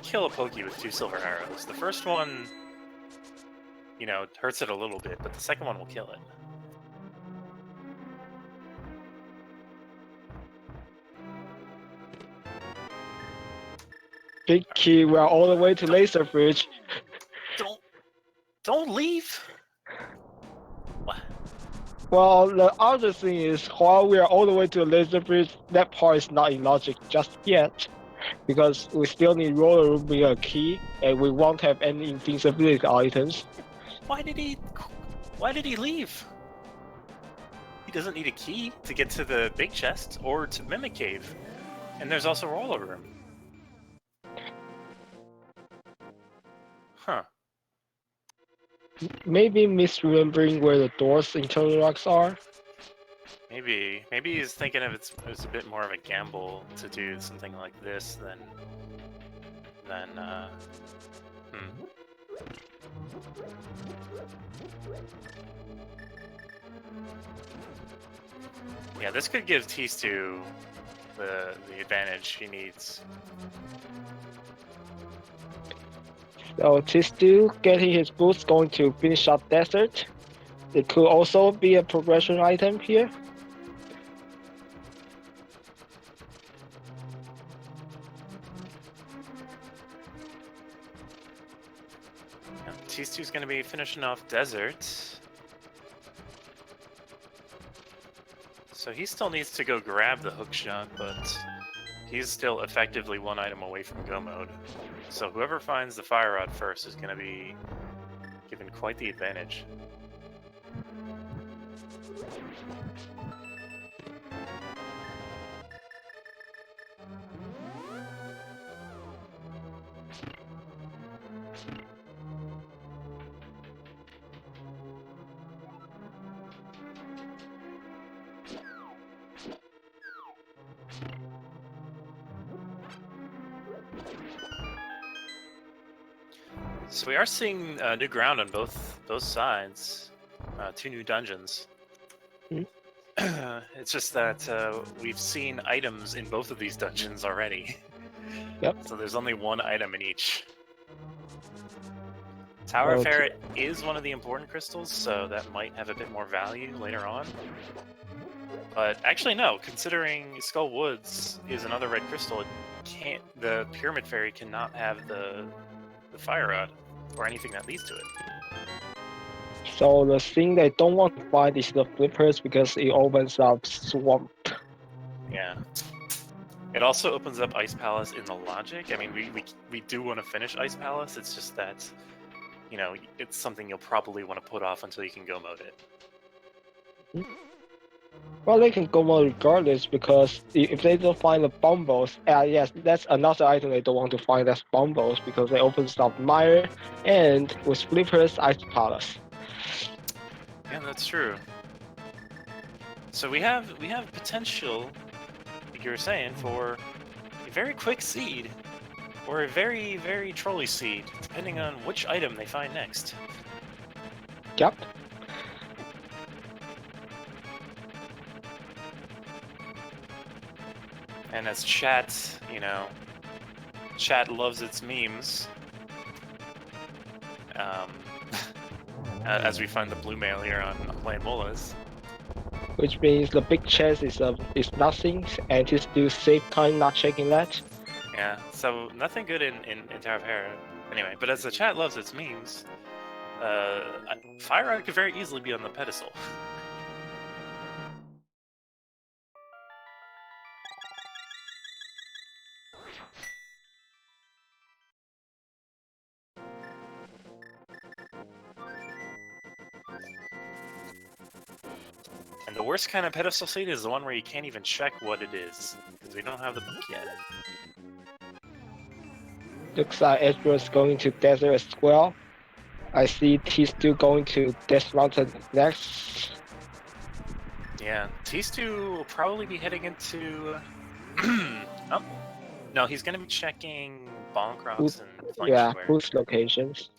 kill a Pokey with 2 silver arrows. The first one, you know, hurts it a little bit, but the second one will kill it. Big key, we are all the way to Laser Bridge. Don't leave. What? Well, the other thing is, while we are all the way to the Laser Bridge, that part is not in logic just yet, because we still need Roller Room with a key, and we won't have any invincibility items. Why did he leave? He doesn't need a key to get to the big chest or to Mimic Cave, and there's also Roller Room. Huh. Maybe misremembering where the doors in Turtle Rocks are. Maybe he's thinking of it's a bit more of a gamble to do something like this than Yeah, this could give Tstew the advantage he needs. So Tstew getting his boost going to finish up desert. It could also be a progression item here. Tstew's going to be finishing off desert. So he still needs to go grab the hookshot, but he's still effectively one item away from go mode. So whoever finds the fire rod first is going to be given quite the advantage. So we are seeing new ground on both sides. 2 new dungeons. It's just that we've seen items in both of these dungeons already. Yep. So there's only 1 item in each. Tower of Ferret is one of the important crystals, so that might have a bit more value later on. But actually, no. Considering Skull Woods is another red crystal, the Pyramid Fairy cannot have the fire rod or anything that leads to it. So the thing they don't want to find is the flippers because it opens up swamp. Yeah. It also opens up Ice Palace in the logic. I mean, we do want to finish Ice Palace. It's just that, you know, it's something you'll probably want to put off until you can go mode it. Well, they can go mode regardless because if they don't find the bumbles, yes, that's another item they don't want to find as bumbles because they open up Mire and with flippers Ice Palace. Yeah, that's true. So we have potential, like you were saying, for a very quick seed or a very, very trolly seed, depending on which item they find next. Yep. And as chat, you know, chat loves its memes. As we find the blue mail here on Playing Mullahs. Which means the big chest is nothing, and he's still safe time not checking that. Yeah, so nothing good in Tower of Hera. Anyway, but as the chat loves its memes, Fire Rod could very easily be on the pedestal. And the worst kind of pedestal seed is the one where you can't even check what it is, because we don't have the book yet. Looks like Edgeworth going to desert as well. I see Tstew going to Death Mountain next. Yeah, Tstew will probably be heading into... oh, no, he's going to be checking Bonk Rocks and Flank Square. Boost locations.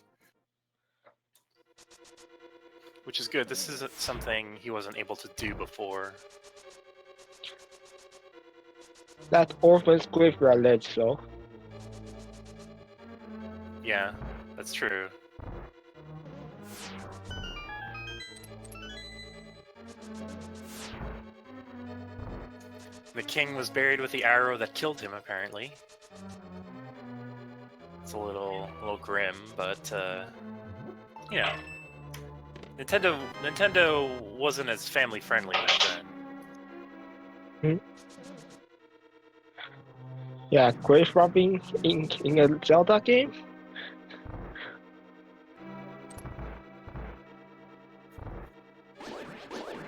Which is good. This is something he wasn't able to do before. That Orphan's Graveyard ledge, though. Yeah, that's true. The king was buried with the arrow that killed him, apparently. It's a little grim, but you know, Nintendo wasn't as family friendly back then. Yeah, grave robbing in a Zelda game.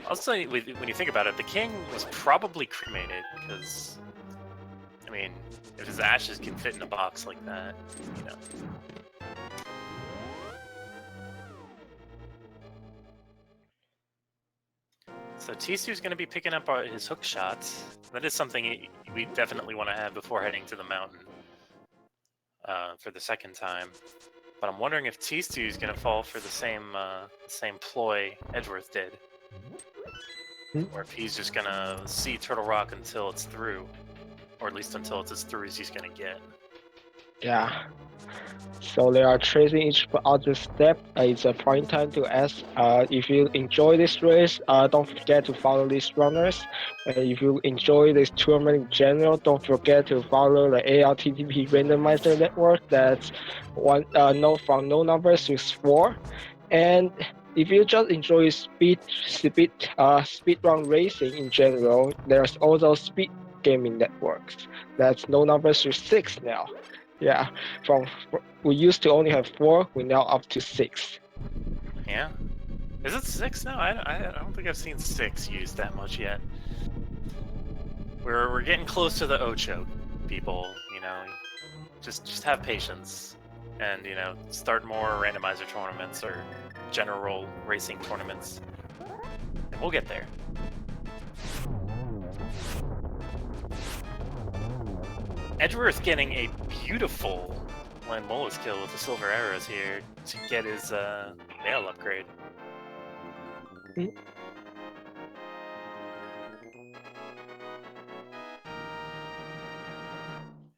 Also, when you think about it, the king was probably cremated because, I mean, if his ashes can fit in a box like that, you know. So Tstew's going to be picking up his hook shots. That is something we definitely want to have before heading to the mountain for the second time. But I'm wondering if Tstew's going to fall for the same ploy Edgeworth did. Or if he's just going to see Turtle Rock until it's through. Or at least until it's as through as he's going to get. Yeah. So they are tracing each other step. It's a prime time to ask. If you enjoy this race, don't forget to follow these runners. If you enjoy this tournament in general, don't forget to follow the ALTTP Randomizer network. That's one no from no numbers to 4. And if you just enjoy speed run racing in general, there's also speed gaming networks. That's no numbers to 6 now. Yeah, from we used to only have 4, we're now up to 6. Yeah. Is it 6 now? I don't think I've seen 6 used that much yet. We're getting close to the Ocho, people. You know, just have patience, and you know, start more randomizer tournaments or general racing tournaments, and we'll get there. Edgeworth getting a beautiful Landmola's kill with the silver arrows here to get his mail upgrade.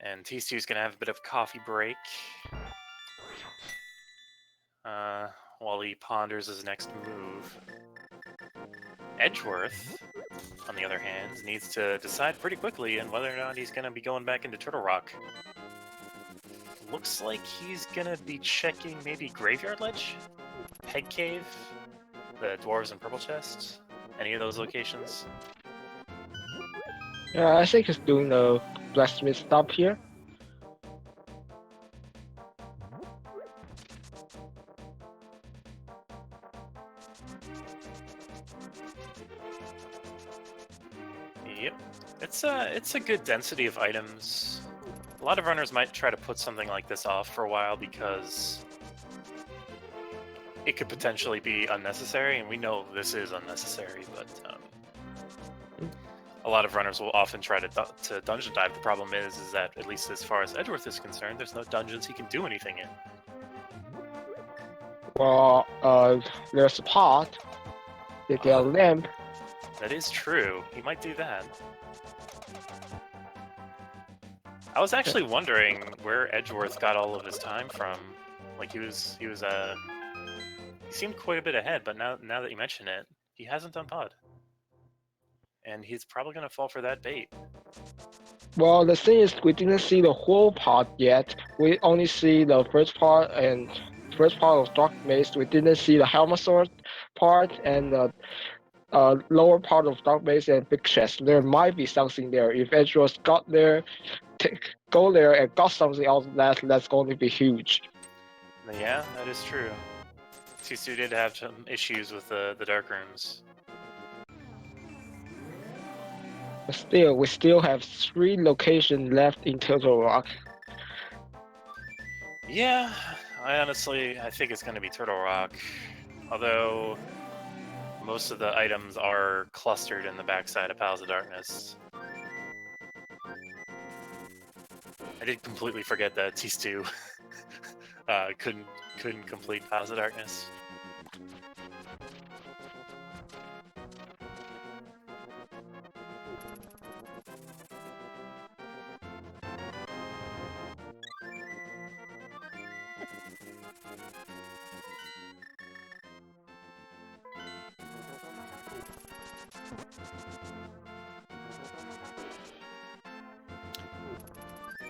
And Tstew's gonna have a bit of coffee break while he ponders his next move. Edgeworth, on the other hand, needs to decide pretty quickly on whether or not he's gonna be going back into Turtle Rock. Looks like he's gonna be checking maybe Graveyard Ledge, Peg Cave, the Dwarves and Purple Chest, any of those locations. Yeah, I think he's doing the blacksmith stop here. Yep, it's a good density of items. A lot of runners might try to put something like this off for a while because it could potentially be unnecessary, and we know this is unnecessary, but a lot of runners will often try to dungeon dive. The problem is that, at least as far as Edgeworth is concerned, there's no dungeons he can do anything in. Well, there's a pot. They get a lamp. That is true. He might do that. I was actually wondering where Edgeworth got all of his time from. Like he seemed quite a bit ahead, but now that you mention it, he hasn't done pod. And he's probably gonna fall for that bait. Well, the thing is, we didn't see the whole part yet. We only see the first part of Dark Maze. We didn't see the Helmet Sword part and the lower part of Dark Maze and Big Chest. There might be something there. If Edgeworth got there, go there and got something else, that's going to be huge. Yeah, that is true. Tstew did have some issues with the Dark Rooms. But still, we still have 3 locations left in Turtle Rock. Yeah, I think it's going to be Turtle Rock. Although most of the items are clustered in the backside of Palace of Darkness. I did completely forget that Tstew couldn't complete Palace of Darkness.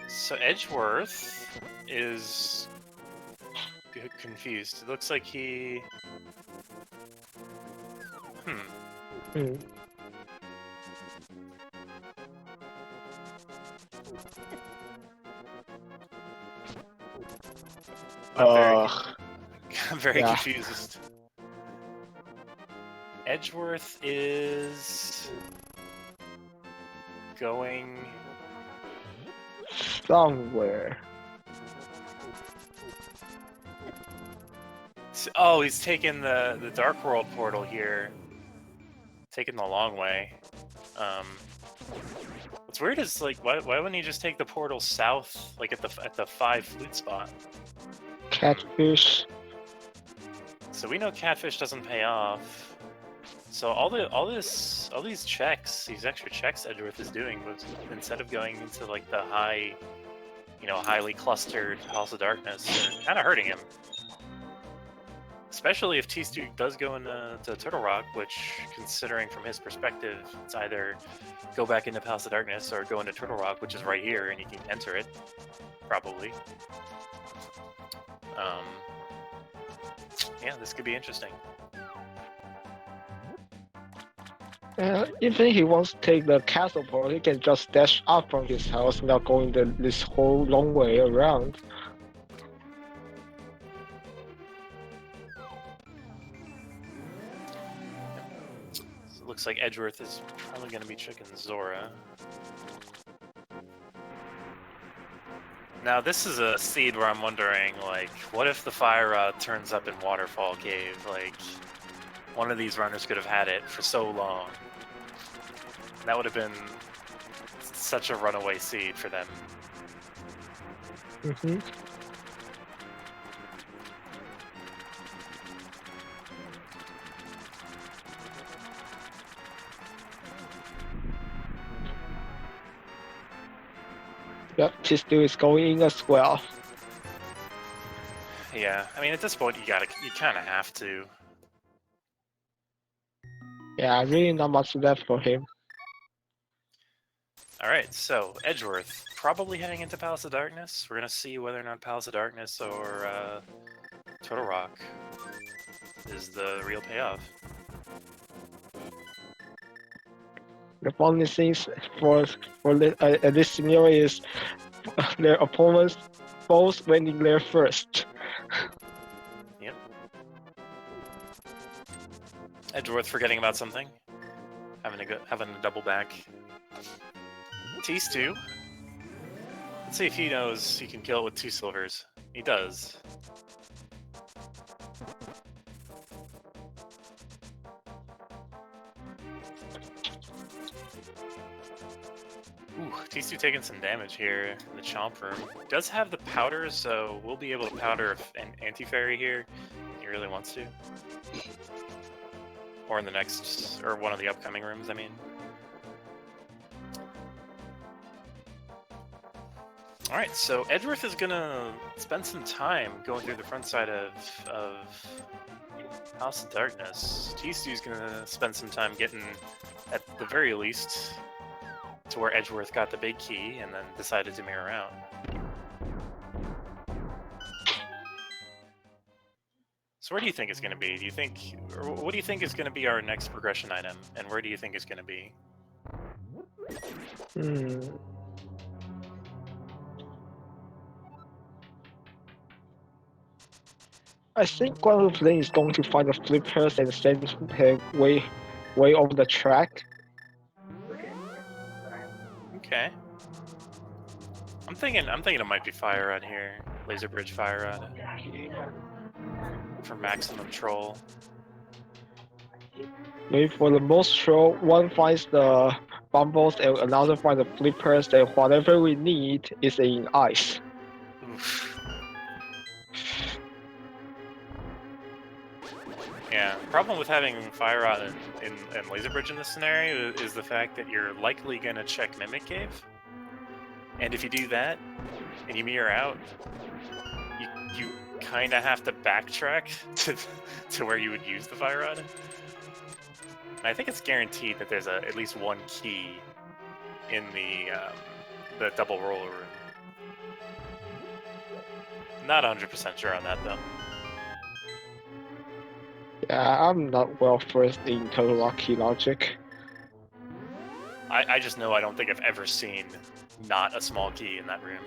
So Edgeworth is confused. It looks like he... I'm very confused. Edgeworth is going somewhere. Oh, he's taking the Dark World portal here. Taking the long way. What's weird is like why wouldn't he just take the portal south, like at the 5 flute spot? Catfish. So we know catfish doesn't pay off. So all these checks, these extra checks Edgeworth is doing was, instead of going into like the high you know, highly clustered House of Darkness are kind of hurting him. Especially if Tstew does go into Turtle Rock, which, considering from his perspective, it's either go back into House of Darkness or go into Turtle Rock, which is right here, and you can enter it, probably. Yeah, this could be interesting. If he wants to take the castle port, he can just dash up from his house without going this whole long way around. So it looks like Edgeworth is probably going to be checking Zora. Now, this is a seed where I'm wondering, like, what if the fire rod turns up in Waterfall Cave? Like, one of these runners could have had it for so long. That would have been such a runaway seed for them. Mm-hmm. Yep, Tstew is going in as well. Yeah, I mean, at this point, you kind of have to. Yeah, really not much left for him. Alright, so, Edgeworth, probably heading into Palace of Darkness. We're gonna see whether or not Palace of Darkness or Turtle Rock is the real payoff. The funny things for this scenario is their opponents both winning there first. Yep. Edgeworth forgetting about something. Having a double back. Tstew. Let's see if he knows he can kill it with 2 silvers. He does. Ooh, Tstew taking some damage here in the Chomp Room. Does have the powder, so we'll be able to powder an anti-fairy here if he really wants to. Or in the next, or one of the upcoming rooms, I mean. Alright, so Edgeworth is gonna spend some time going through the front side of House of Darkness. Tstew's gonna spend some time getting, at the very least, to where Edgeworth got the big key and then decided to mirror out. So where do you think it's going to be? Do you think, or what do you think is going to be our next progression item, and where do you think it's going to be? I think one of them is going to find the flippers and send him way off the track. Okay. I'm thinking it might be Fire Rod here. Laser Bridge Fire Rod. For maximum troll. Maybe for the most troll, one finds the bumbles and another finds the flippers, and whatever we need is in ice. Oof. Yeah, the problem with having Fire Rod and Laser Bridge in this scenario is the fact that you're likely going to check Mimic Cave. And if you do that, and you mirror out, you kind of have to backtrack to where you would use the Fire Rod. And I think it's guaranteed that there's at least one key in the double roller room. Not 100% sure on that, though. Yeah, I'm not well versed in Total Rock key logic. I just know I don't think I've ever seen not a small key in that room.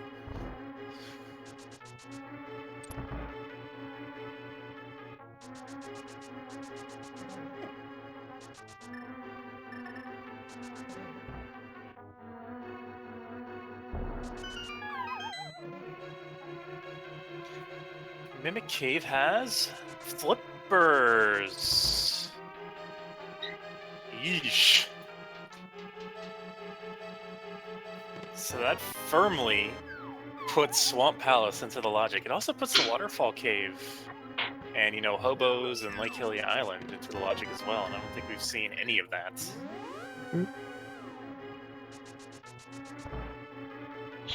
Mimic Cave has flippers. Yeesh. So that firmly puts Swamp Palace into the logic. It also puts the Waterfall Cave and, you know, Hobos and Lake Hilly Island into the logic as well, and I don't think we've seen any of that.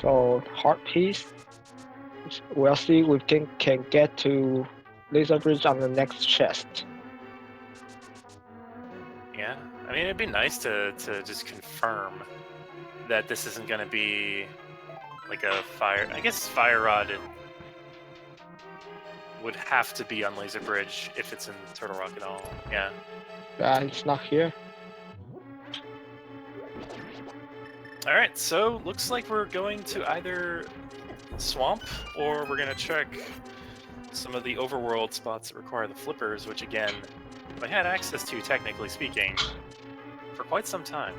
So heart piece. We'll see if we can get to laser bridge on the next chest. Yeah, I mean, it'd be nice to just confirm that this isn't going to be like a fire. I guess fire rod would have to be on laser bridge if it's in Turtle Rock at all. Yeah. It's not here. All right, so looks like we're going to either swamp or we're gonna check some of the overworld spots that require the flippers, which again, I had access to, technically speaking, for quite some time.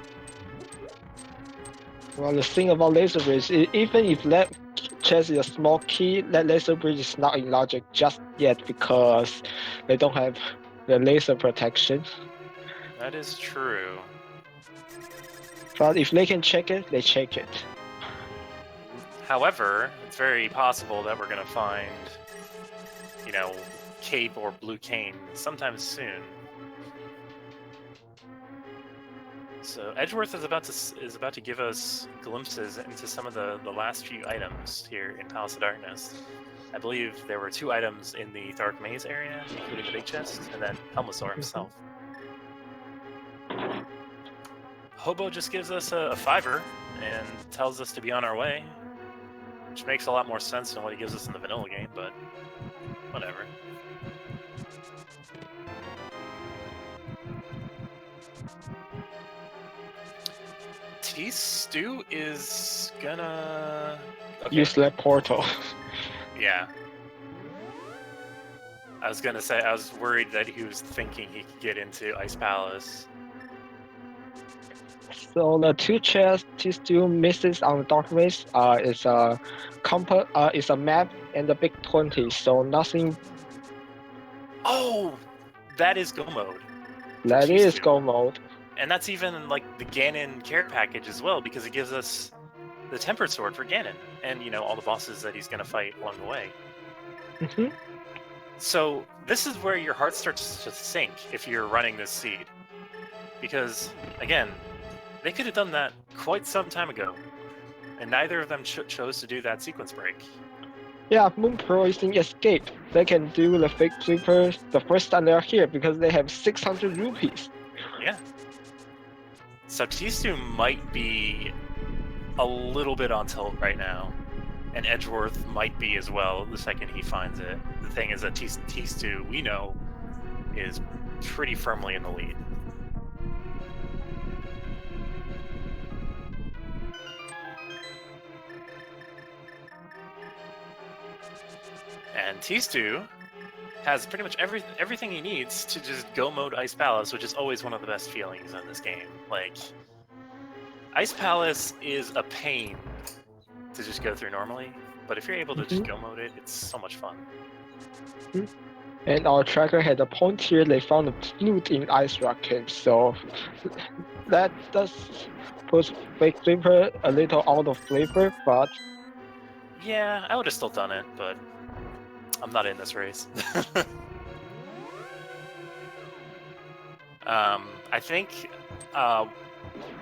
Well, the thing about laser bridge, even if that chest is a small key, that laser bridge is not in logic just yet because they don't have the laser protection. That is true. But if they can check it, they check it. However, it's very possible that we're gonna find, you know, Cape or Blue Cane sometime soon. So Edgeworth is about to give us glimpses into some of the last few items here in Palace of Darkness. I believe there were 2 items in the Dark Maze area, including the big chest, and then Helmasaur himself. Hobo just gives us a $5 and tells us to be on our way, which makes a lot more sense than what he gives us in the vanilla game, but whatever. Tstew is gonna Use that portal. Yeah. I was gonna say, I was worried that he was thinking he could get into Ice Palace. So the 2 chests he still misses on the Dark Maze is a map and the big 20, so nothing. Oh, that is Go mode. That is Go mode. And that's even like the Ganon care package as well, because it gives us the Tempered Sword for Ganon, and you know, all the bosses that he's gonna fight along the way. Mm-hmm. So this is where your heart starts to sink if you're running this seed, because again, they could have done that quite some time ago, and neither of them chose to do that sequence break. Yeah, Moon Pro is in Escape. They can do the fake sweepers the first time they're here because they have 600 rupees. Yeah. So Tstew might be a little bit on tilt right now, and Edgeworth might be as well the second he finds it. The thing is that Tstew, we know, is pretty firmly in the lead. And Tstew has pretty much everything he needs to just go mode Ice Palace, which is always one of the best feelings in this game. Like, Ice Palace is a pain to just go through normally, but if you're able to just go mode it, it's so much fun. And our tracker had a point here, they found a flute in Ice Rock Cave, so that does put Fake Sweeper a little out of flavor, but... Yeah, I would have still done it, but I'm not in this race. I think a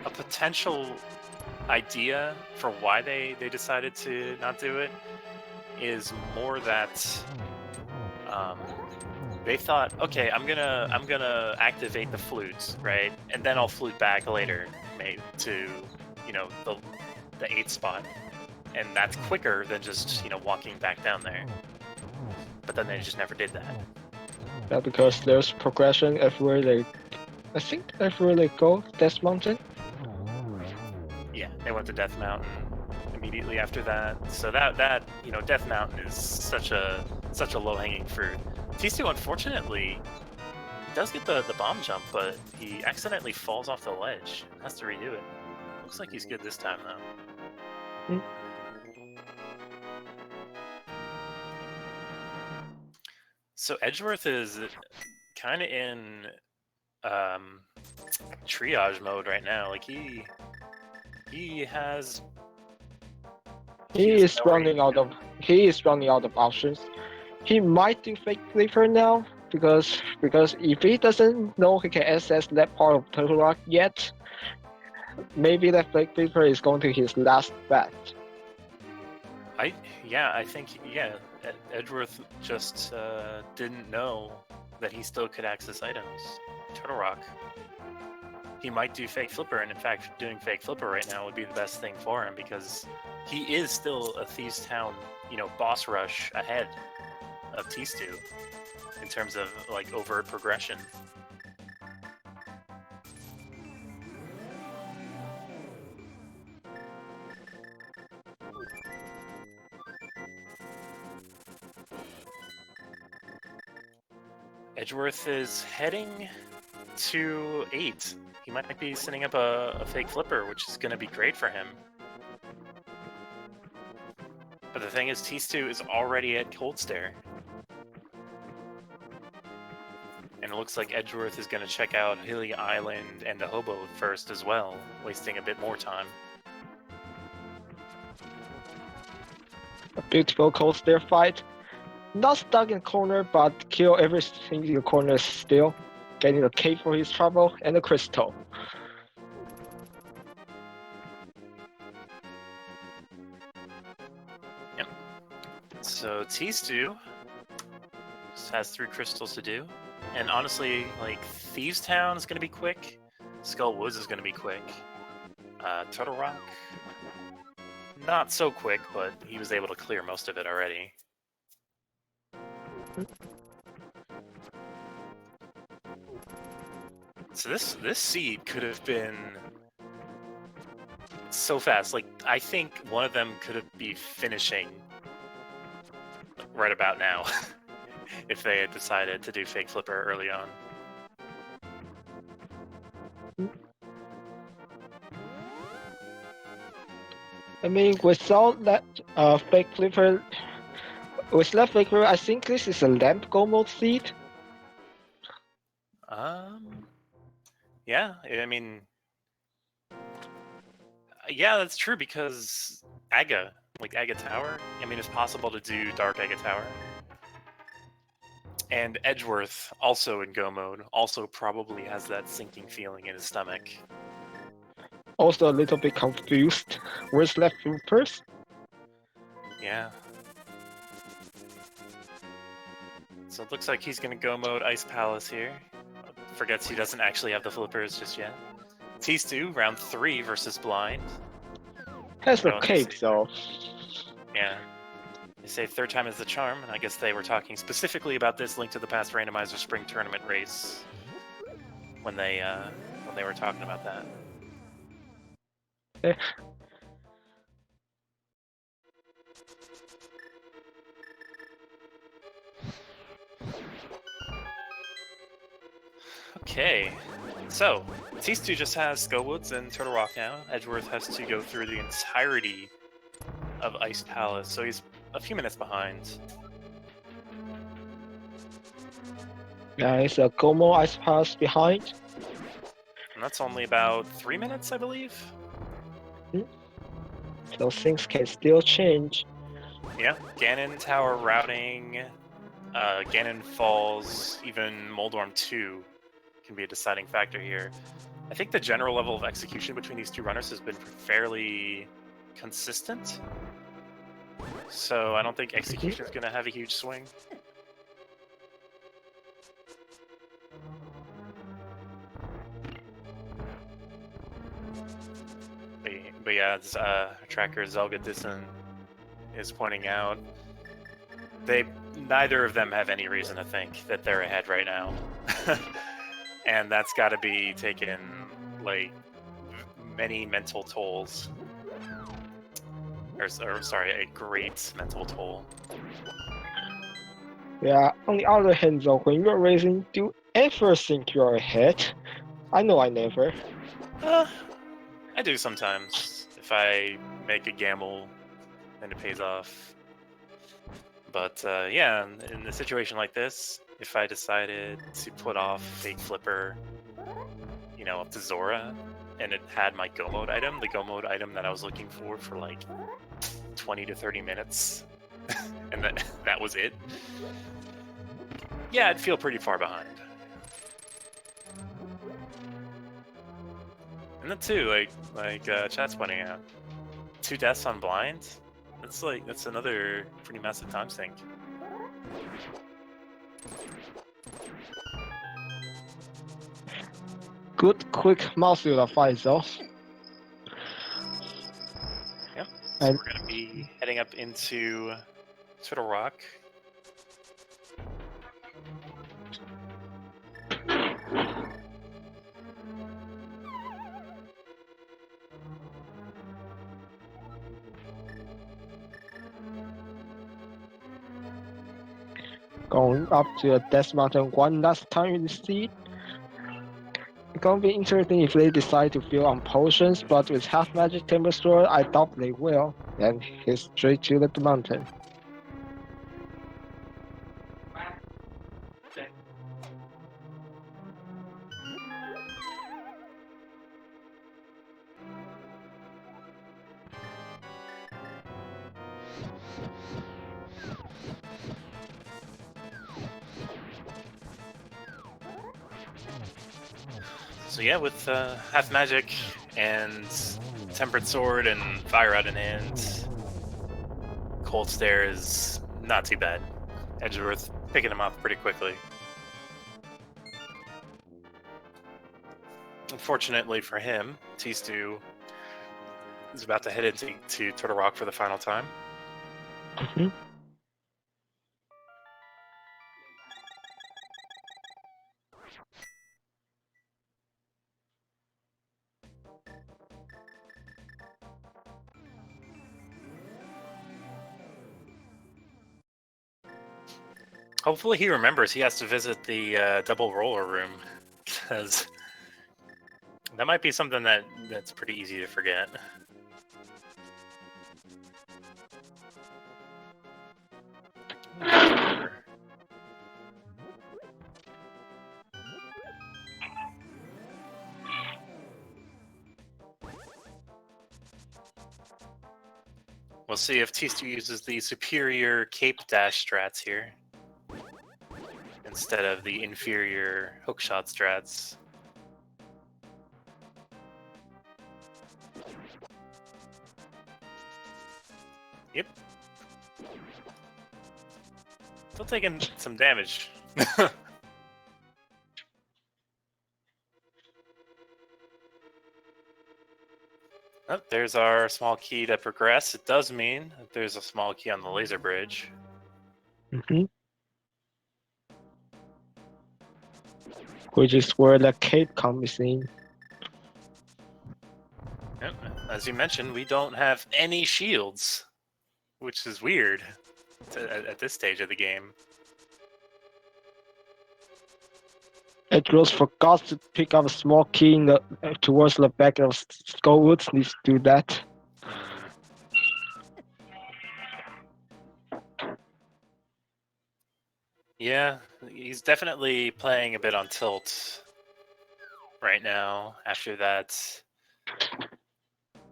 potential idea for why they decided to not do it is more that they thought, okay, I'm gonna activate the flutes, right, and then I'll flute back later, maybe to, you know, the 8th spot, and that's quicker than just, you know, walking back down there. But then they just never did that. Yeah, because there's progression everywhere everywhere they go, Death Mountain. Yeah, they went to Death Mountain immediately after that. So that you know, Death Mountain is such a low-hanging fruit. Tstew, unfortunately, does get the bomb jump, but he accidentally falls off the ledge and has to redo it. Looks like he's good this time, though. So Edgeworth is kind of in triage mode right now. Like he is running out of options. He might do Fake Flipper now because if he doesn't know he can access that part of Turtle Rock yet, maybe that Fake Flipper is going to his last bet. I think Edgeworth just didn't know that he still could access items. Turtle Rock. He might do Fake Flipper, and in fact, doing Fake Flipper right now would be the best thing for him because he is still a Thieves Town, boss rush ahead of Tstew in terms of like overt progression. Edgeworth is heading to 8. He might be setting up a Fake Flipper, which is going to be great for him. But the thing is, Tstew is already at Cold Stare. And it looks like Edgeworth is going to check out Hilly Island and the Hobo first as well, wasting a bit more time. A beautiful Cold Stare fight. Not stuck in corner, but kill everything in the corner still. Getting the cape for his trouble and the crystal. Yep. So Tstew has 3 crystals to do. And honestly, like, Thieves Town is going to be quick. Skull Woods is going to be quick. Turtle Rock, not so quick, but he was able to clear most of it already. So this seed could have been so fast. Like, I think one of them could be finishing right about now if they had decided to do Fake Flipper early on. I mean, without that Fake Flipper, with that Fake Flipper, I think this is a lamp go mode seed. Yeah, I mean, yeah, that's true because Aga Tower. I mean, it's possible to do Dark Aga Tower. And Edgeworth, also in Go mode, also probably has that sinking feeling in his stomach. Also a little bit confused. Where's left Flippers? Yeah. So it looks like he's gonna Go mode Ice Palace here. Forgets he doesn't actually have the flippers just yet. Tstew, round 3 versus Blind. Has the cape though. Yeah. They say 3rd time is the charm, and I guess they were talking specifically about this Link to the Past Randomizer Spring Tournament race when they were talking about that. Yeah. Okay, so Tstew just has Skullwoods and Turtle Rock now. Edgeworth has to go through the entirety of Ice Palace, so he's a few minutes behind. Yeah, it's a Gomo Ice Pass behind. And that's only about 3 minutes, I believe. So things can still change. Yeah, Ganon Tower routing, Ganon Falls, even Moldorm 2 can be a deciding factor here. I think the general level of execution between these two runners has been fairly consistent. So I don't think execution is going to have a huge swing. But yeah, as tracker Zelda Disson is pointing out, neither of them have any reason to think that they're ahead right now. And that's got to be taken, like, many mental tolls. Or sorry, a great mental toll. Yeah, on the other hand though, when you're racing, do you ever think you're ahead? I know I never. I do sometimes. If I make a gamble, then it pays off. But yeah, in a situation like this, if I decided to put off Fake Flipper, up to Zora, and it had my Go Mode item, the Go Mode item that I was looking for like 20 to 30 minutes, and that was it, yeah, I'd feel pretty far behind. And then too, like chat's pointing out, 2 deaths on Blind. That's another pretty massive time sink. Good quick muscular fight though. Yep. So And we're gonna be heading up into Turtle Rock. going up to the Death Mountain one last time in the sea. It's gonna be interesting if they decide to fill on potions, but with half magic timber sword, I doubt they will. And he's straight to the mountain. So yeah, with half magic and tempered sword and fire out in hand, Cold Stare is not too bad. Edgeworth picking him off pretty quickly. Unfortunately for him, Tstew is about to head into Turtle Rock for the final time. Hopefully he remembers he has to visit the double roller room, because that might be something that's pretty easy to forget. We'll see if Tstew uses the superior cape dash strats here instead of the inferior hookshot strats. Yep. Still taking some damage. Oh, there's our small key to progress. It does mean that there's a small key on the laser bridge. Which is where the cape comes in. Yep. As you mentioned, we don't have any shields, which is weird at this stage of the game. Edgeworth forgot to pick up a small key in the, towards the back of Skullwoods. Needs to do that. Yeah, he's definitely playing a bit on tilt right now after that,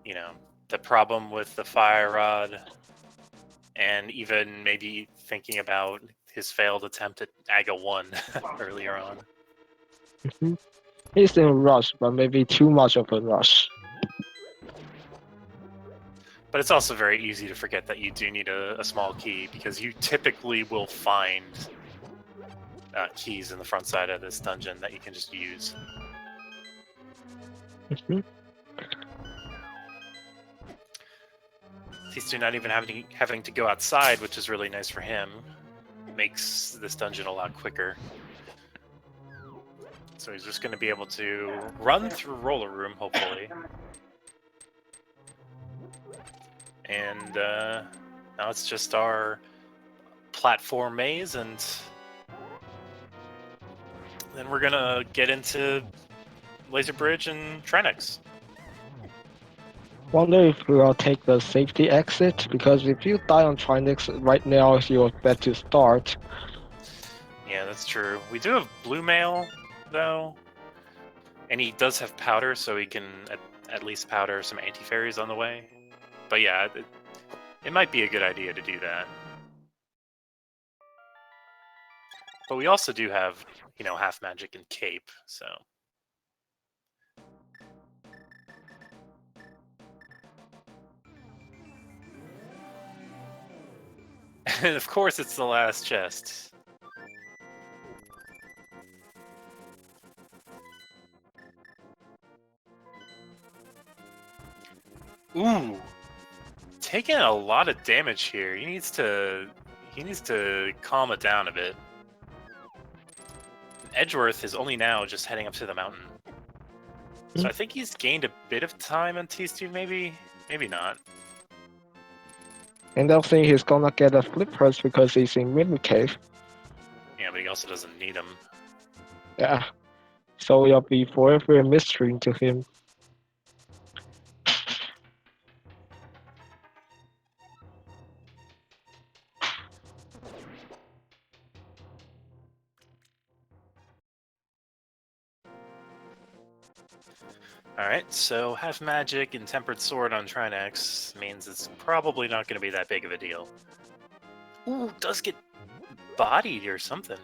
you know, the problem with the fire rod, and even maybe thinking about his failed attempt at Aga 1 earlier on. He's in a rush, but maybe too much of a rush. But it's also very easy to forget that you do need a small key, because you typically will find keys in the front side of this dungeon that you can just use. He's not even having to go outside, which is really nice for him. It makes this dungeon a lot quicker. So he's just going to be able to run through Roller Room, hopefully. And now it's just our platform maze, and then we're going to get into Laser Bridge and Trinex. Wonder if we'll take the safety exit, because if you die on Trinex right now, you're bad to start. Yeah, that's true. We do have Blue Mail, though. And he does have powder, so he can at least powder some anti-fairies on the way. But yeah, it might be a good idea to do that. But we also do have, you know, half magic and cape, so... And of course it's the last chest. Ooh. Taking a lot of damage here. He needs to calm it down a bit. Edgeworth is only now just heading up to the mountain. So I think he's gained a bit of time on Tstew, maybe? Maybe not. And I don't think he's gonna get a flippers because he's in Mimic Cave. Yeah, but he also doesn't need them. Yeah. So it'll be forever a mystery to him. Alright, so half magic and tempered sword on Trinex means it's probably not going to be that big of a deal. Ooh, does get bodied or something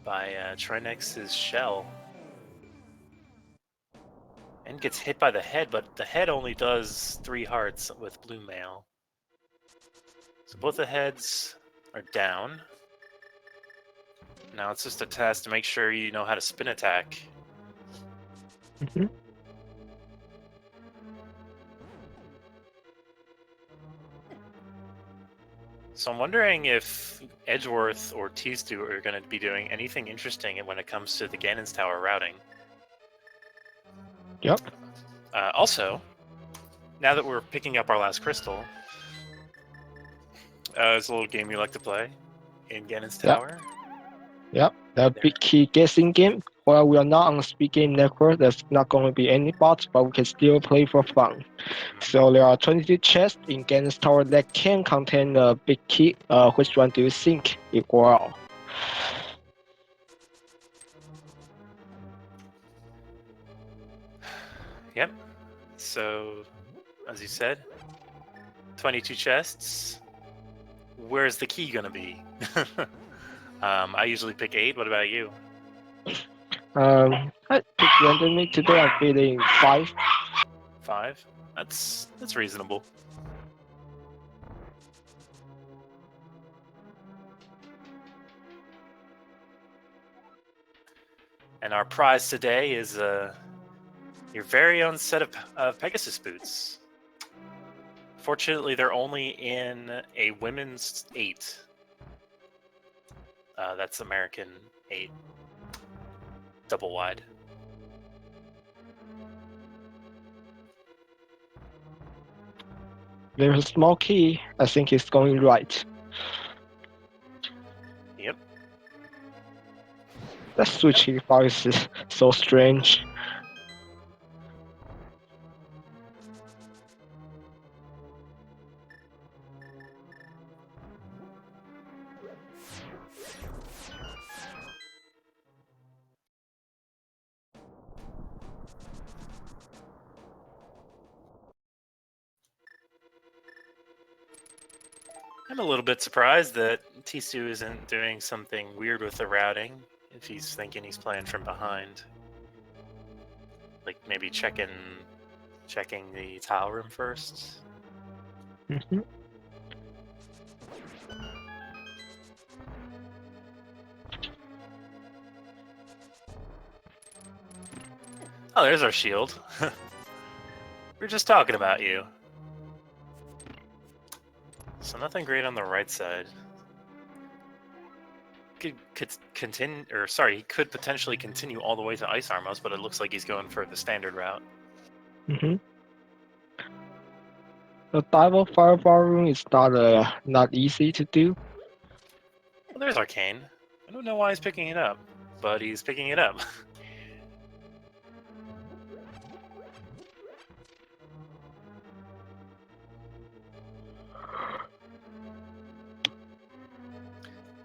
by Trinex's shell. And gets hit by the head, but the head only does 3 hearts with blue mail. So both the heads are down. Now it's just a test to make sure you know how to spin attack. Mhm. So I'm wondering if Edgeworth or Tstew are going to be doing anything interesting when it comes to the Ganon's Tower routing. Yep. Also, now that we're picking up our last crystal, it's a little game you like to play in Ganon's Tower. Yep. The big key guessing game. While we are not on the speed game network, there's not going to be any bots, but we can still play for fun. So there are 22 chests in Ganon's Tower that can contain a big key. Which one do you think it will? Yep. So, as you said, 22 chests. Where's the key gonna be? I usually pick 8. What about you? I picked randomly today. I'm feeling 5. 5? That's reasonable. And our prize today is your very own set of Pegasus boots. Fortunately, they're only in a women's 8. That's American 8. Double wide. There's a small key. I think it's going right. Yep. That switching box is so strange. I'm a little bit surprised that Tstew isn't doing something weird with the routing, if he's thinking he's playing from behind. Like maybe checking the tile room first. Mm-hmm. Oh, there's our shield. We're just talking about you. So nothing great on the right side. Could continue, or sorry, he could potentially continue all the way to Ice Armos, but it looks like he's going for the standard route. Mm-hmm. The Dival Fireball room is not easy to do. Well, there's Arcane. I don't know why he's picking it up, but he's picking it up.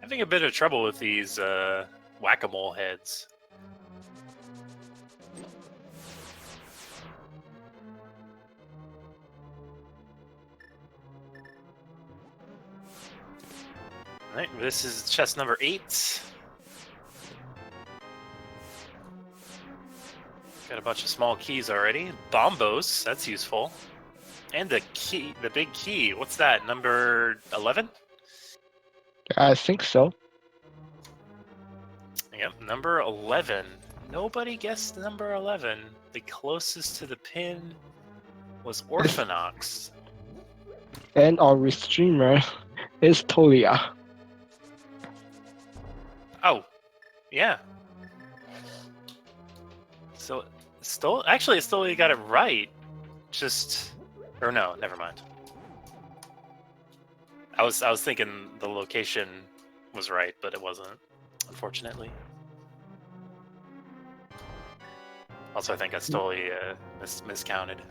Having a bit of trouble with these whack-a-mole heads. Alright, this is chest number 8. Got a bunch of small keys already. Bombos, that's useful. And the key, the big key. What's that? Number 11? I think so. Yep, number 11. Nobody guessed number 11. The closest to the pin was Orphanox. And our streamer is Tolia. Oh, yeah. So, Stoli got it right. Just, or no, never mind. I was thinking the location was right, but it wasn't, unfortunately. Also, I think I Stoli miscounted.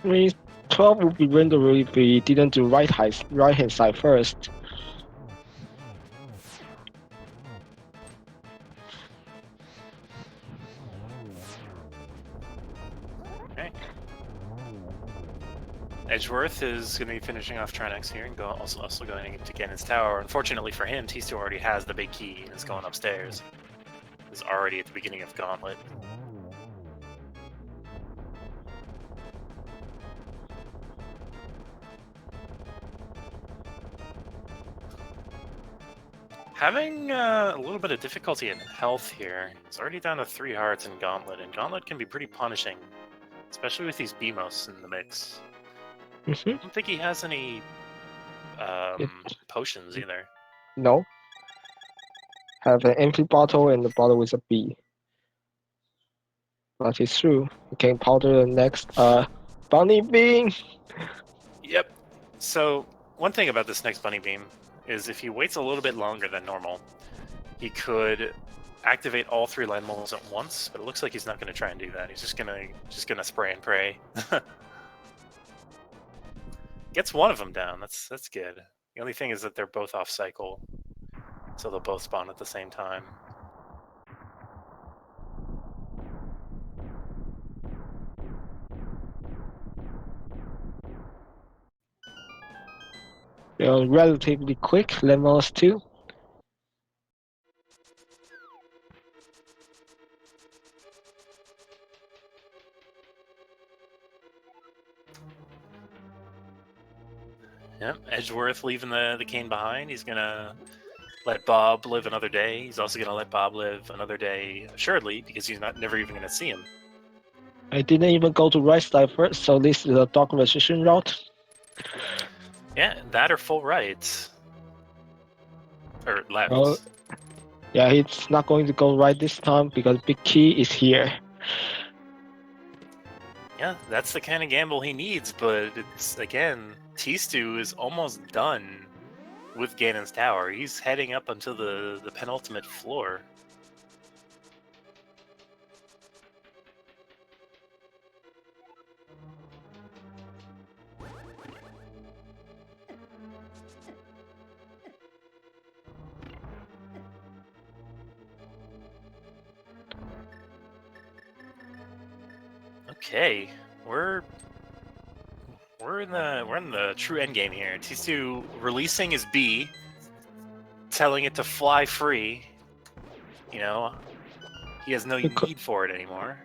I mean, 12 would be renderable if we didn't do right hand side first. Okay. Edgeworth is going to be finishing off Trinex here and also going to Ganon's Tower. Unfortunately for him, Tstew already has the big key and is going upstairs. Is already at the beginning of Gauntlet. Having a little bit of difficulty in health here. He's already down to 3 hearts in Gauntlet, and Gauntlet can be pretty punishing, especially with these BMOS in the mix. I don't think he has any potions either. No. Have an empty bottle and the bottle with a B. But it's true. You can powder the next bunny bean. Yep. So, one thing about this next Bunny Beam is if he waits a little bit longer than normal, he could activate all 3 line moles at once, but it looks like he's not going to try and do that. He's just gonna spray and pray. Gets one of them down. That's good. The only thing is that they're both off cycle, so they'll both spawn at the same time. They're relatively quick, levels 2. Yep, Edgeworth leaving the cane behind. He's gonna let Bob live another day. He's also gonna let Bob live another day, assuredly, because he's never even gonna see him. I didn't even go to right side first, so this is a dark resistance route. Yeah, that or full right. Or left. Oh, yeah, he's not going to go right this time because big key is here. Yeah, that's the kind of gamble he needs, but it's, again, Tstew is almost done with Ganon's Tower. He's heading up until the penultimate floor. Okay, we're in the true end game here. Tstew releasing his B, telling it to fly free. You know, he has no need for it anymore.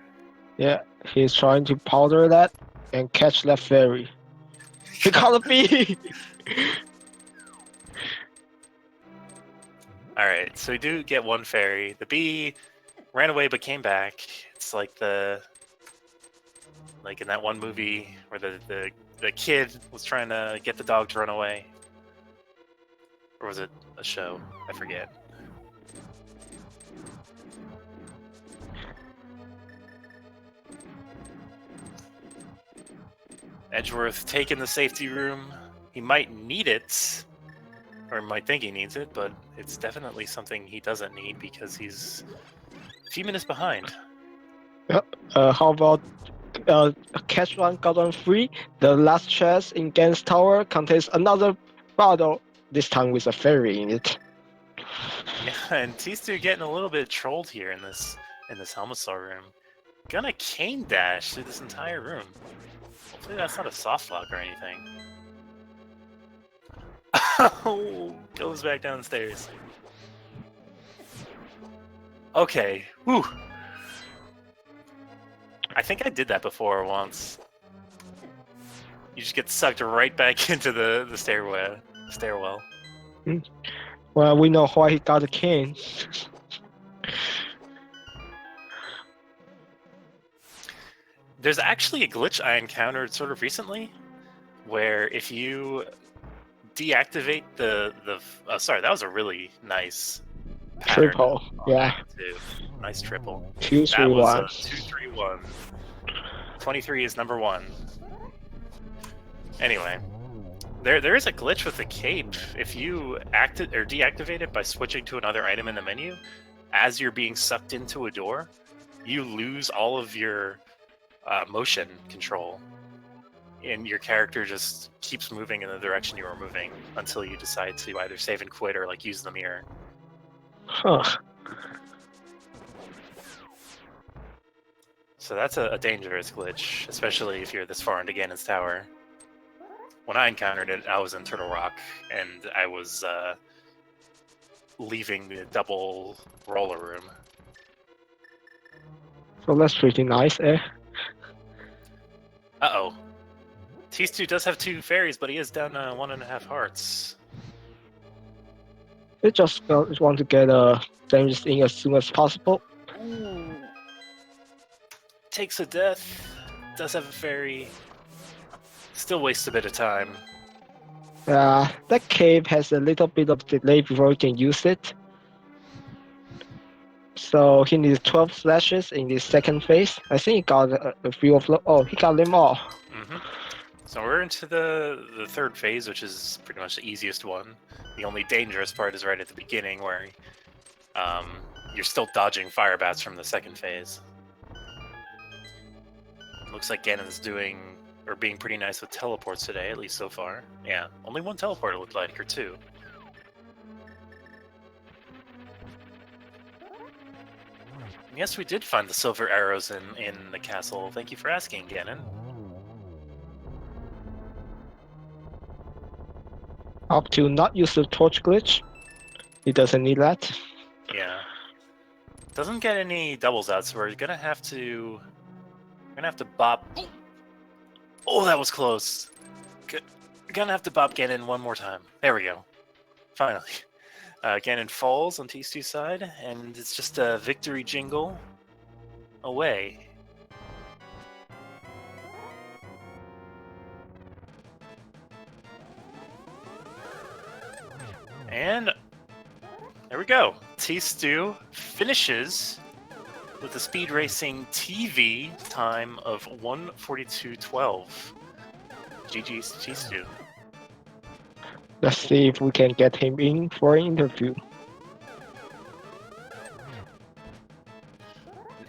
Yeah, he's trying to powder that and catch that fairy. He got a B! Alright, so we do get one fairy. The bee ran away but came back. It's like like in that one movie where the kid was trying to get the dog to run away. Or was it a show? I forget. Edgeworth taking the safety room. He might need it, or might think he needs it, but it's definitely something he doesn't need because he's a few minutes behind. Yep. How about catch one, got one free? The last chest in Gan's Tower contains another bottle, this time with a fairy in it. Yeah, and Tstew getting a little bit trolled here in this Helmasaur room. Gonna cane dash through this entire room. Hopefully that's not a soft lock or anything. Oh, goes back downstairs. Okay, whew. I think I did that before once. You just get sucked right back into the stairwell. Well, we know why he got the king. There's actually a glitch I encountered sort of recently, where if you deactivate sorry, that was a really nice pattern. Triple, yeah. Too. Nice triple. 2, 3, That was 1. 2, 3, 1. 23 is number 1. Anyway, there is a glitch with the cape. If you active or deactivate it by switching to another item in the menu, as you're being sucked into a door, you lose all of your motion control, and your character just keeps moving in the direction you were moving until you decide to either save and quit or like use the mirror. Huh. So that's a dangerous glitch, especially if you're this far into Ganon's tower. When I encountered it, I was in Turtle Rock, and I was leaving the double roller room. So that's pretty nice, eh? Uh-oh. Tstew does have 2 fairies, but he is down 1.5 hearts. They just want to get damage in as soon as possible. Ooh. Takes a death. Does have a fairy. Still wastes a bit of time. That cave has a little bit of delay before you can use it. So he needs 12 slashes in the second phase. I think he got a few of them. Oh, he got them all. Mm-hmm. So we're into the third phase, which is pretty much the easiest one. The only dangerous part is right at the beginning, where you're still dodging fire bats from the second phase. Looks like Ganon's being pretty nice with teleports today, at least so far. Yeah, only 1 teleport it looked like, or 2. Yes, we did find the silver arrows in the castle. Thank you for asking, Ganon. Up to not use the torch glitch. He doesn't need that. Yeah. Doesn't get any doubles out, so we're gonna have to bop. Oh, that was close. Gonna have to bop Ganon one more time. There we go. Finally. Ganon falls on Tstew's side, and it's just a victory jingle away. And there we go. Tstew finishes with a speed racing TV time of 1:42.12. GG's Tstew. Let's see if we can get him in for an interview.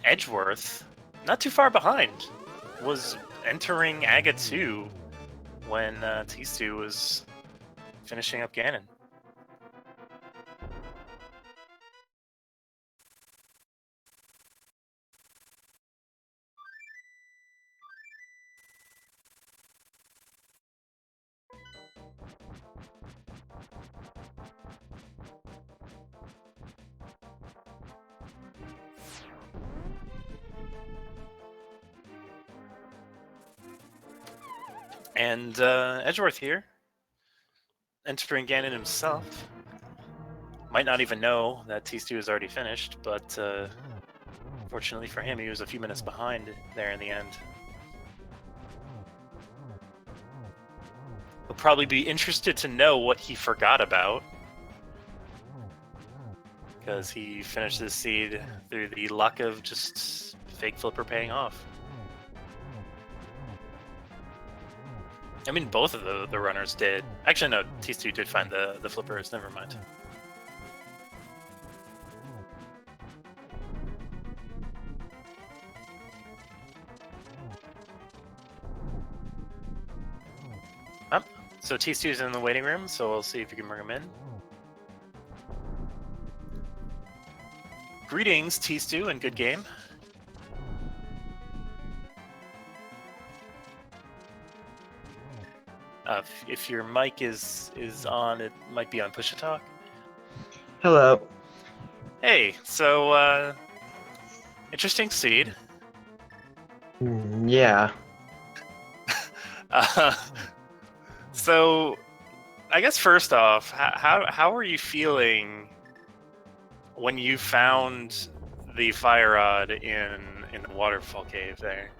Edgeworth, not too far behind, was entering Aga 2 when Tstew was finishing up Ganon. And Edgeworth here, entering Ganon himself. Might not even know that Tstew is already finished, but fortunately for him, he was a few minutes behind there in the end. He'll probably be interested to know what he forgot about, because he finished this seed through the luck of just fake flipper paying off. I mean, both of the runners did. Actually, no, Tstew did find the flippers, never mind. So Tstew's in the waiting room, so we'll see if we can bring him in. Greetings, Tstew, and good game. If your mic is on, it might be on push to talk. Hello. Hey, so interesting seed. Yeah. Uh, so, I guess first off, how are you feeling when you found the fire rod in the waterfall cave there?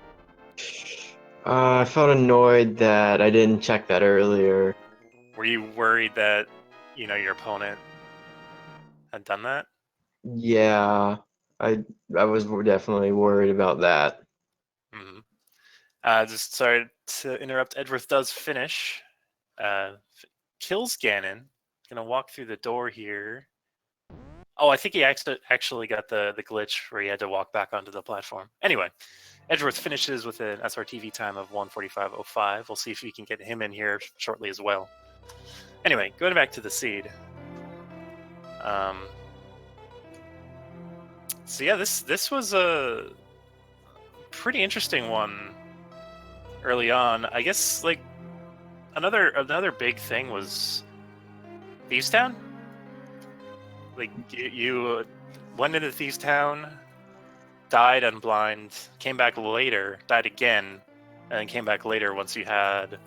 I felt annoyed that I didn't check that earlier. Were you worried that your opponent had done that? Yeah, I was definitely worried about that. Hmm. Just sorry to interrupt. Edgeworth does finish. Kills Ganon. Gonna walk through the door here. Oh, I think he actually got the glitch where he had to walk back onto the platform. Anyway, Edgeworth finishes with an SRTV time of 1:45:05. We'll see if we can get him in here shortly as well. Anyway, going back to the seed. So yeah, this was a pretty interesting one early on. I guess like another big thing was Thieves Town. Like you went into Thieves Town, died unblind, came back later, died again, and then came back later once you had,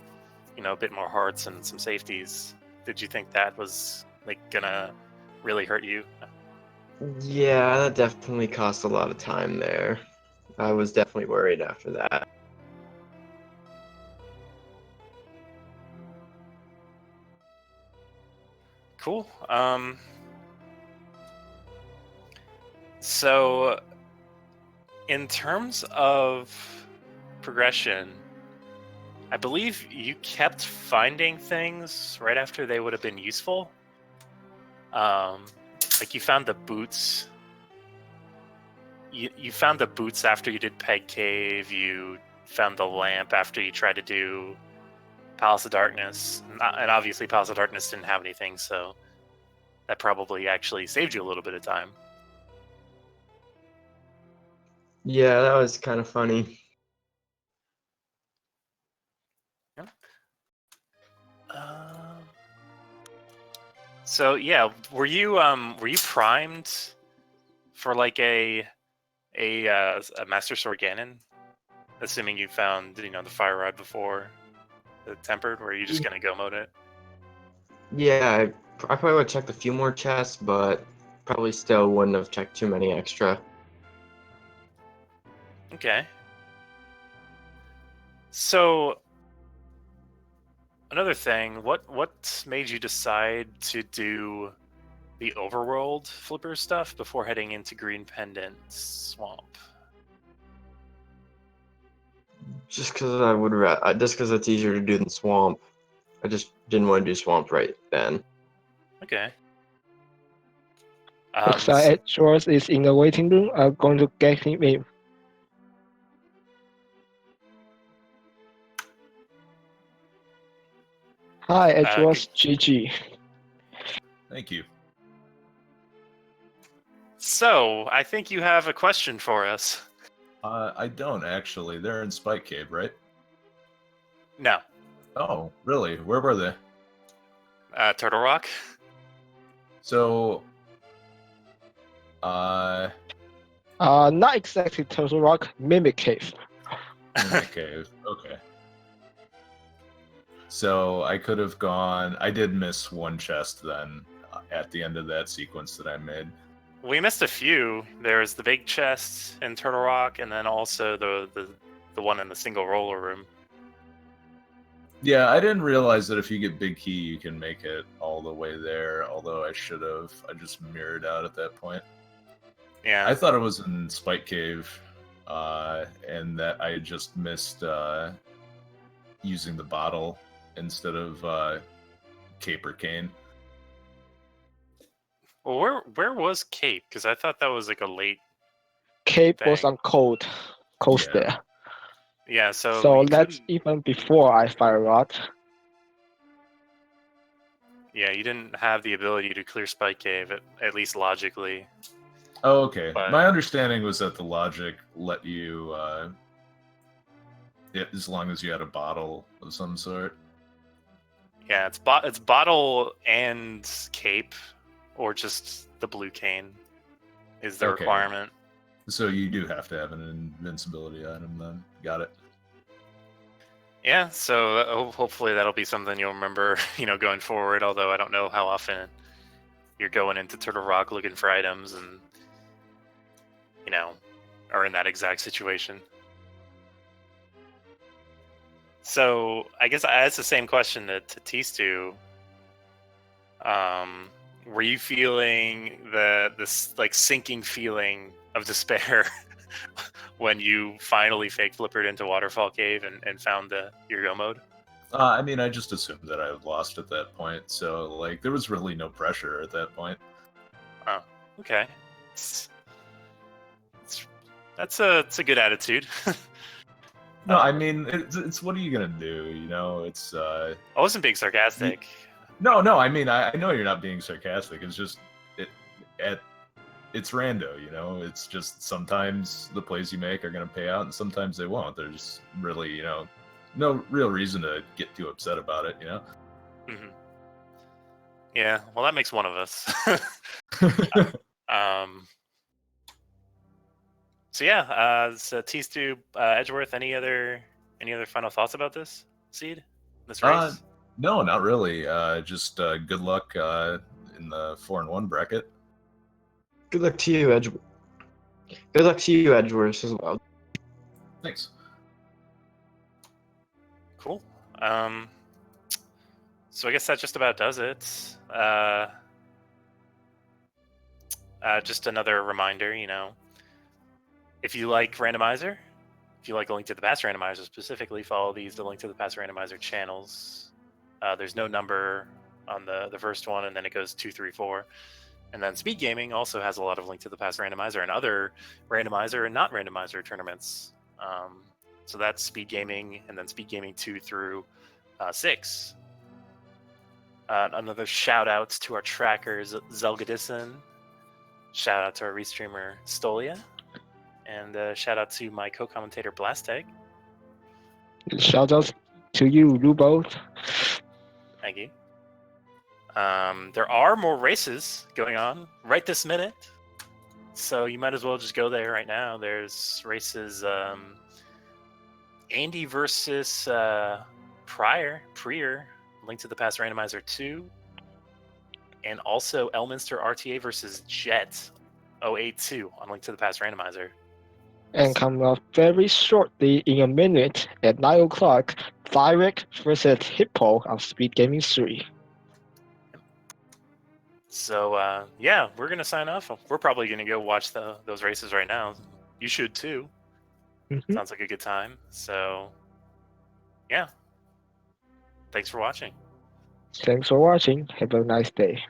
a bit more hearts and some safeties. Did you think that was like gonna really hurt you? Yeah, that definitely cost a lot of time there. I was definitely worried after that. Cool. So in terms of progression, I believe you kept finding things right after they would have been useful. Like you found the boots. You found the boots after you did Peg Cave. You found the lamp after you tried to do Palace of Darkness. And obviously Palace of Darkness didn't have anything, so that probably actually saved you a little bit of time. Yeah, that was kind of funny. Yeah. Um, so yeah, were you primed for like a Master Sword Ganon? Assuming you found the fire rod before the tempered, or are you just gonna go mode it? Yeah, I probably would have checked a few more chests, but probably still wouldn't have checked too many extra. Okay. So another thing, what made you decide to do the overworld flipper stuff before heading into Green Pendant Swamp? Just because I would, just because it's easier to do than Swamp. I just didn't want to do Swamp right then. Okay. Looks like Edgeworth is in the waiting room. I'm going to get him in. Hi, Edgeworth. GG. Thank you. So I think you have a question for us. I don't actually. They're in Spike Cave, right? No. Oh, really? Where were they? Turtle Rock. So, Not exactly Turtle Rock, Mimic Cave. Mimic Cave. Okay. So I could have gone. I did miss one chest then at the end of that sequence that I made. We missed a few. There's the big chest in Turtle Rock, and then also the one in the single roller room. Yeah, I didn't realize that if you get Big Key, you can make it all the way there, although I should have. I just mirrored out at that point. Yeah. I thought it was in Spike Cave, and that I just missed using the bottle instead of Cape or Cane. Well, where was Cape? Because I thought that was like a late Cape was thing. on cold there. Yeah, so So that's even before I fire rod. Yeah, you didn't have the ability to clear Spike Cave, at least logically. Oh, okay. But my understanding was that the logic let you, as long as you had a bottle of some sort. yeah, it's bottle and Cape, or just the blue cane is the requirement. So you do have to have an invincibility item then. Got it. Yeah, so hopefully that'll be something you'll remember, going forward. Although I don't know how often you're going into Turtle Rock looking for items and, are in that exact situation. So I guess I asked the same question to Tstew. Were you feeling this like sinking feeling of despair when you finally fake flippered into Waterfall Cave and found your go mode? I mean, I just assumed that I had lost at that point, so like there was really no pressure at that point. Oh, okay. That's a good attitude. No, I mean, it's what are you gonna do? It's. I wasn't being sarcastic. No, I mean, I know you're not being sarcastic. It's just it's rando. It's just sometimes the plays you make are gonna pay out, and sometimes they won't. There's really, no real reason to get too upset about it. Mm-hmm. Yeah, well, that makes one of us. So yeah, so Tstew, Edgeworth, any other final thoughts about this this race? No, not really. Just good luck in the 4-1 bracket. Good luck to you, Edgeworth. Good luck to you, Edgeworth, as well. Thanks. Cool. So I guess that just about does it. Just another reminder, if you like Randomizer, if you like the Link to the Past Randomizer specifically, follow the Link to the Past Randomizer channels. There's no number on the first one, and then it goes 2, 3, 4. And then Speed Gaming also has a lot of Link to the Past Randomizer and other Randomizer and not Randomizer tournaments. So that's Speed Gaming, and then Speed Gaming 2 through 6. Another shout out to our trackers, Zelgadison. Shout out to our restreamer, Stolia. And shout out to my co-commentator, Blasteg. Shout out to you, Rubo. Thank you. There are more races going on right this minute, so you might as well just go there right now. There's races, Andy versus Prior, Link to the Past Randomizer 2, and also Elminster RTA versus Jet 082 on Link to the Past Randomizer. And coming up very shortly in a minute at 9 o'clock, Thyric versus Hippo on Speed Gaming 3. So, yeah, we're going to sign off. We're probably going to go watch those races right now. You should too. Mm-hmm. Sounds like a good time. So, yeah. Thanks for watching. Thanks for watching. Have a nice day.